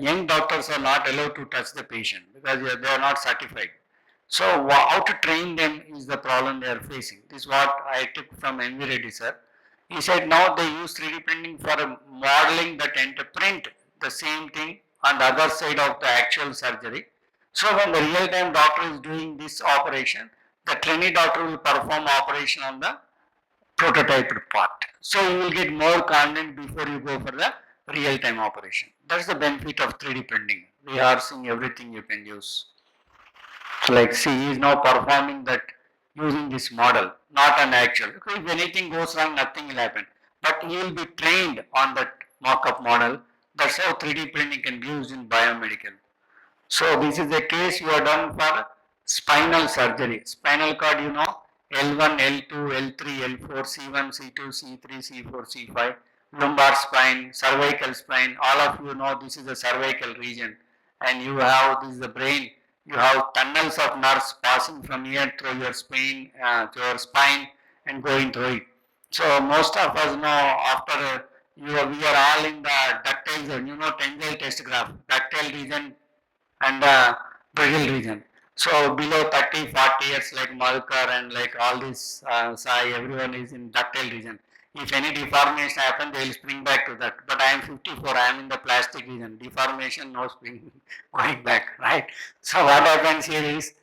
Speaker 4: young doctors are not allowed to touch the patient because they are not certified. So how to train them is the problem they are facing. This is what I took from NV Reddy sir. He said now they use 3D printing for modeling that and to print the same thing on the other side of the actual surgery. So when the real-time doctor is doing this operation, the trainee doctor will perform operation on the prototyped part. So you will get more confident before you go for the real-time operation. That's the benefit of 3D printing. Rehearsing everything you can use. Like see, he is now performing that using this model, not an actual. Because if anything goes wrong, nothing will happen. But he will be trained on that mock-up model. That's how 3D printing can be used in biomedical. So this is a case you are done for spinal surgery. Spinal cord, L1, L2, L3, L4, C1, C2, C3, C4, C5, lumbar spine, cervical spine. All of you know this is the cervical region. And you have, this is the brain. You have tunnels of nerves passing from here through your spine, and going through it. So most of us know after we are all in the ductile zone, tensile test graph, ductile region and the brittle region. So below 30, 40 years like Madhukar and like all this Sai, everyone is in ductile region. If any deformation happens, they will spring back to that. But I am 54, I am in the plastic region. Deformation, no spring going back, right? So what happens here is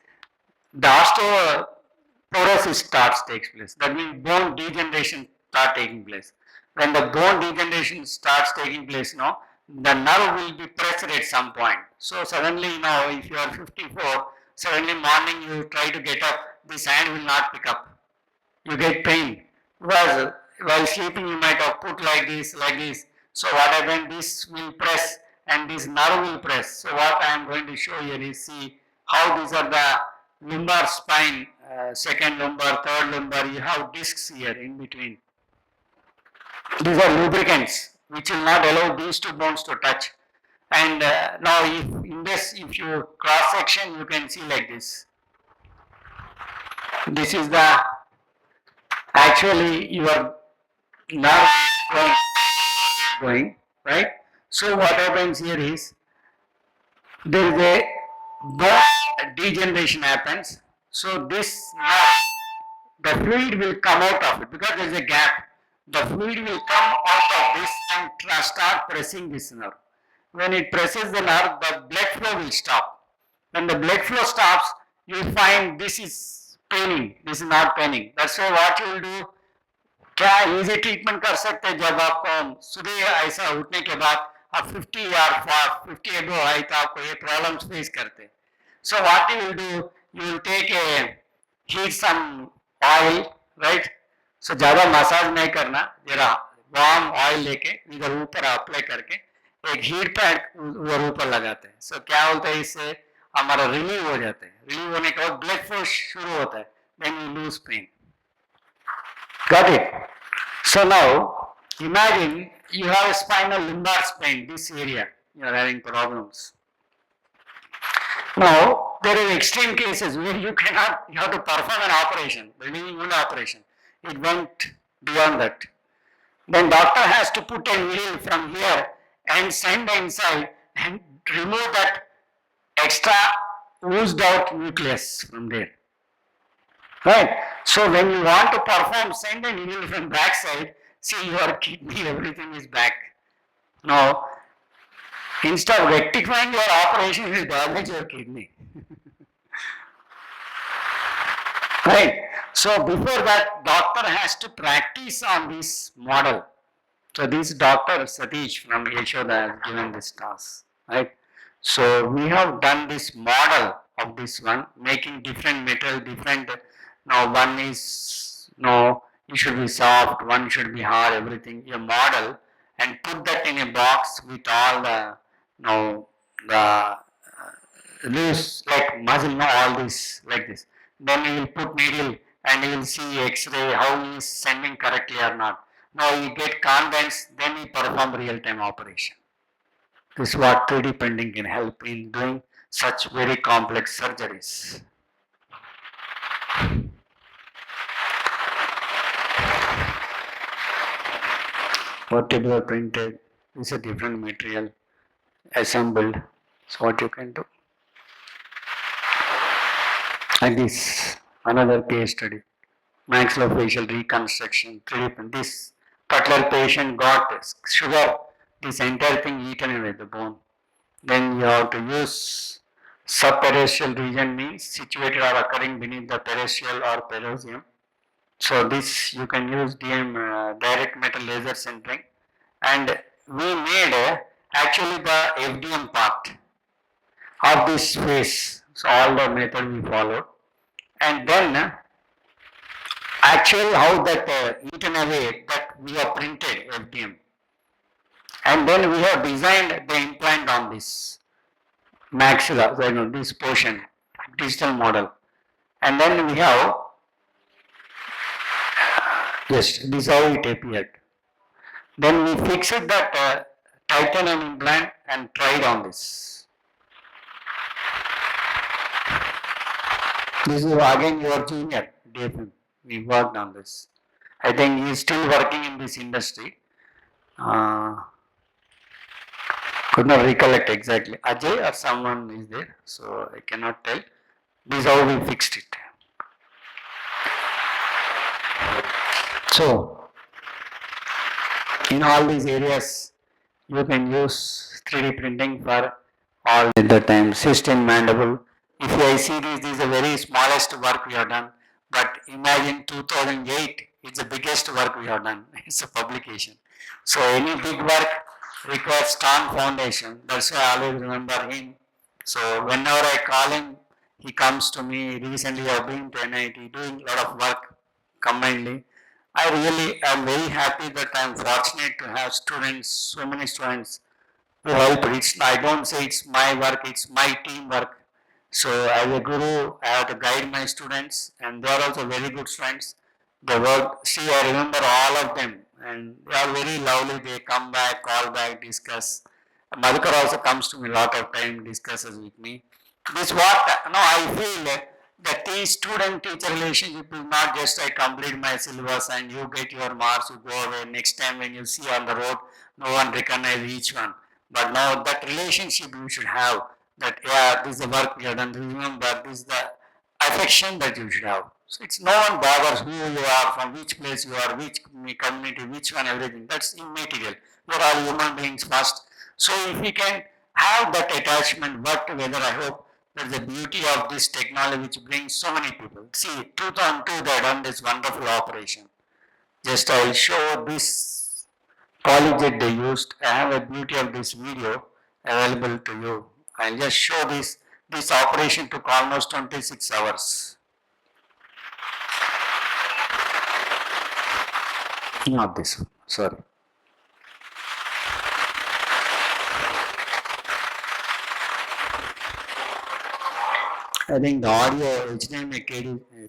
Speaker 4: the osteoporosis starts takes place. That means bone degeneration start taking place. When the bone degeneration starts taking place, now the nerve will be pressed at some point. So suddenly, now if you are 54, suddenly morning you try to get up, this hand will not pick up. You get pain because while sleeping you might have put like this, like this. So what happens? This will press and this nerve will press. So what I am going to show here is see how these are the lumbar spine, second lumbar, third lumbar. You have discs here in between. These are lubricants which will not allow these two bones to touch. And now if in this, if you cross section, you can see like this. This is the actually your nerve going, right? So what happens here is there is a bone degeneration happens. So this nerve, the fluid will come out of it because there is a gap. The fluid will come out of this and start pressing this nerve. When it presses the nerve, the blood flow will stop. When the blood flow stops, you will find this is paining. This is not paining. That's why what you will do, क्या easy treatment कर सकते हैं जब आपको सुबह ऐसा उठने के बाद आप 50 या 50 एबो है तो आपको ये प्रॉब्लम्स फेस करते हैं. So what you will do, you will take a heat some oil, right? So ज़्यादा मसाज नहीं करना, जरा वार्म ऑयल लेके इधर ऊपर अप्लाई करके एक हीट पैड उधर ऊपर लगाते हैं. So क्या होता है, इससे हमारा रिलीव हो जाते हैं. रिलीव होने के बाद ब्लड फ्लो शुरू होता है. Then you lose pain. Got it? So now, imagine you have a spinal lumbar spine, this area, you are having problems. Now, there are extreme cases where you cannot, you have to perform an operation, relieving wound operation. It went beyond that. Then doctor has to put a needle from here and send inside and remove that extra oozed out nucleus from there. Right? So when you want to perform, send a needle from back side, see your kidney, everything is back. Now, instead of rectifying your operation, you damage your kidney. Right? So before that, doctor has to practice on this model. So this doctor Satish from Yashoda has given this task. Right? So we have done this model of this one, making different metal, different. Now one is, no, it should be soft, one should be hard, everything, a model, and put that in a box with all the, the loose, like muscle, all this, like this. Then you will put needle and you will see X-ray, how he is sending correctly or not. Now you get confidence, then you perform real-time operation. This is what 3D printing can help in doing such very complex surgeries. Vertebra printed is a different material assembled. So what you can do? Like this, another case study. Maxillofacial reconstruction, 3D print. This particular patient got sugar, this entire thing eaten away the bone. Then you have to use subperiosteal region, means situated or occurring beneath the periosteal or periosteum. So this you can use direct metal laser sintering, and we made actually the FDM part of this face. So all the method we followed, and then actually how that eaten away that we have printed FDM, and then we have designed the implant on this maxilla, this portion, digital model, and then we have, yes, this is how it appeared. Then we fixed that titanium implant and tried on this. This is again your junior, Dave. We worked on this. I think he is still working in this industry. Could not recollect exactly. Ajay or someone is there, so I cannot tell. This is how we fixed it. So, in all these areas, you can use 3D printing for all at the time. System mandible. If I see this is the very smallest work we have done. But imagine 2008, it's the biggest work we have done. It's a publication. So any big work requires strong foundation. That's why I always remember him. So whenever I call him, he comes to me. Recently I've been to NIT doing a lot of work combinedly. I really am very happy that I am fortunate to have students, so many students to help. I don't say it's my work, it's my team work. So as a guru, I have to guide my students, and they are also very good students. They work. See, I remember all of them, and they are very lovely. They come back, call back, discuss. Madhukar also comes to me a lot of time, discusses with me. This what no, I feel that the student-teacher relationship is not just I complete my syllabus and you get your marks, you go away. Next time when you see on the road, no one recognize each one. But now that relationship you should have. That yeah, this is the work we have done. Remember, this is the affection that you should have. So it's no one bothers who you are, from which place you are, which community, which one, everything. That's immaterial. We are all human beings first. So if we can have that attachment, work together, I hope that's the beauty of this technology which brings so many people. See, 2002 they done this wonderful operation. Just I will show this polyjet they used. I have a beauty of this video available to you. I'll just show this. This operation took almost 26 hours. Not this one, sorry. I think the audio HDMI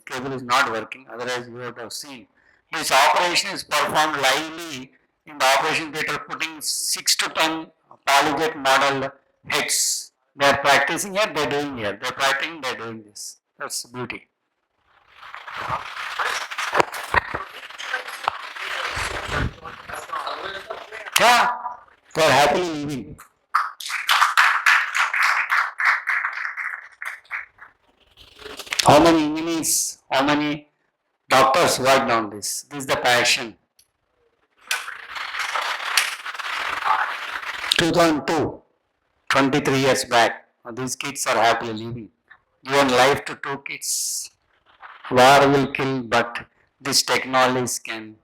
Speaker 4: cable is not working, otherwise you would have seen. This operation is performed lively in the operation theater, putting 6 to 10 polyjet model heads. They are practicing here, they are doing here. They are practicing, they are doing this. That's the beauty. Yeah, they are happily living. How many engineers, how many doctors worked on this? This is the passion. 2002, 23 years back, these kids are happily living. Given life to 2 kids, war will kill, but these technologies can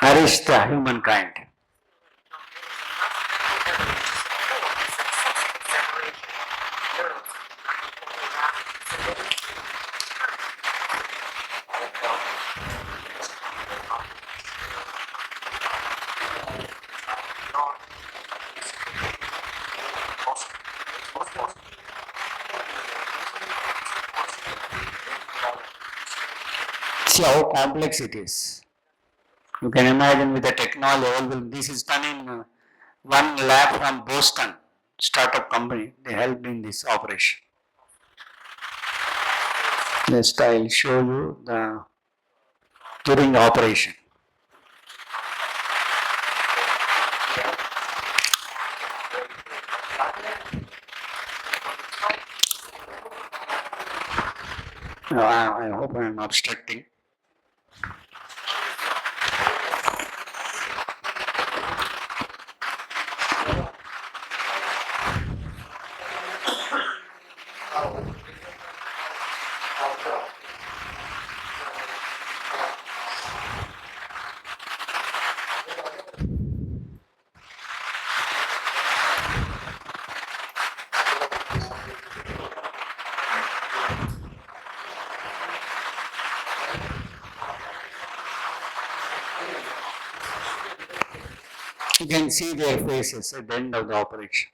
Speaker 4: nourish the humankind. See how complex it is. You can imagine with the technology, this is done in one lab from Boston, startup company. They helped in this operation. Next, I'll show you the during the operation. I hope I am obstructing. You can see their faces at the end of the operation.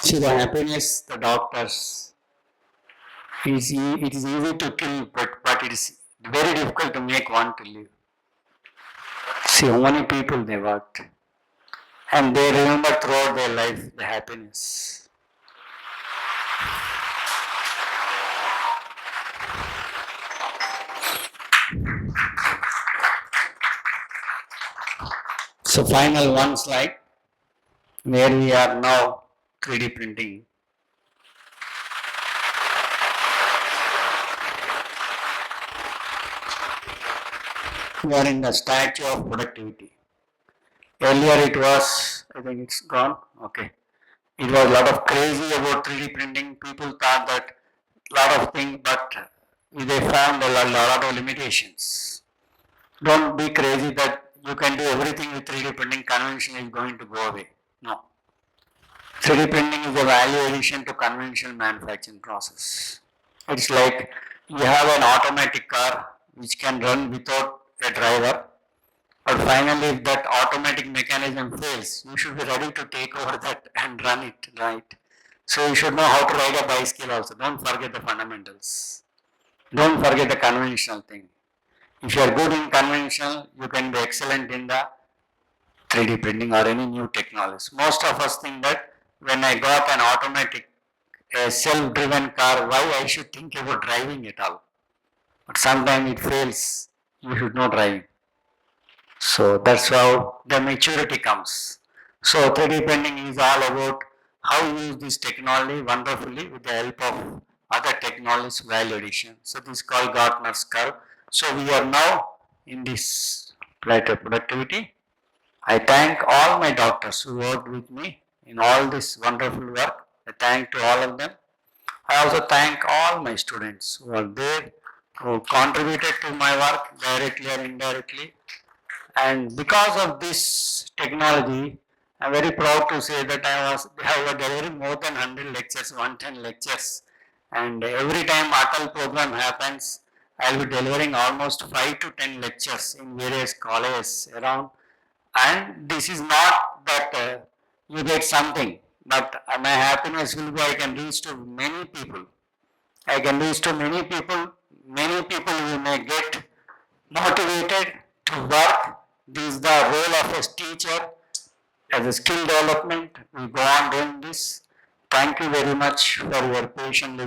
Speaker 4: See the happiness, the doctors. It is easy to kill, but it is very difficult to make one to live. See how many people they worked. And they remember throughout their life the happiness. So final one slide, where we are now 3D printing. We are in the statue of productivity. Earlier it was, I think it's gone, okay. It was a lot of crazy about 3D printing. People thought that lot of things, but they found a lot of limitations. Don't be crazy that you can do everything with 3D printing, convention is going to go away. No. 3D printing is a value addition to conventional manufacturing process. It's like you have an automatic car which can run without a driver, but finally if that automatic mechanism fails, you should be ready to take over that and run it, right? So you should know how to ride a bicycle also. Don't forget the fundamentals. Don't forget the conventional thing. If you are good in conventional, you can be excellent in the 3D printing or any new technologies. Most of us think that when I got an automatic, a self-driven car, why I should think about driving at all? But sometimes it fails, you should know driving. So that's how the maturity comes. So 3D printing is all about how you use this technology wonderfully with the help of other technologies value addition. So this is called Gartner's curve. So we are now in this plateau productivity. I thank all my doctors who worked with me in all this wonderful work. I thank to all of them. I also thank all my students who are there, who contributed to my work directly or indirectly. And because of this technology, I'm very proud to say that I was delivering more than 100 lectures, 110 lectures. And every time ATAL program happens, I'll be delivering almost 5 to 10 lectures in various colleges around. And this is not that you get something, but my happiness will be I can reach to many people. I can reach to many people who may get motivated to work. This is the role of a teacher as a skill development. We go on doing this. Thank you very much for your patience listening.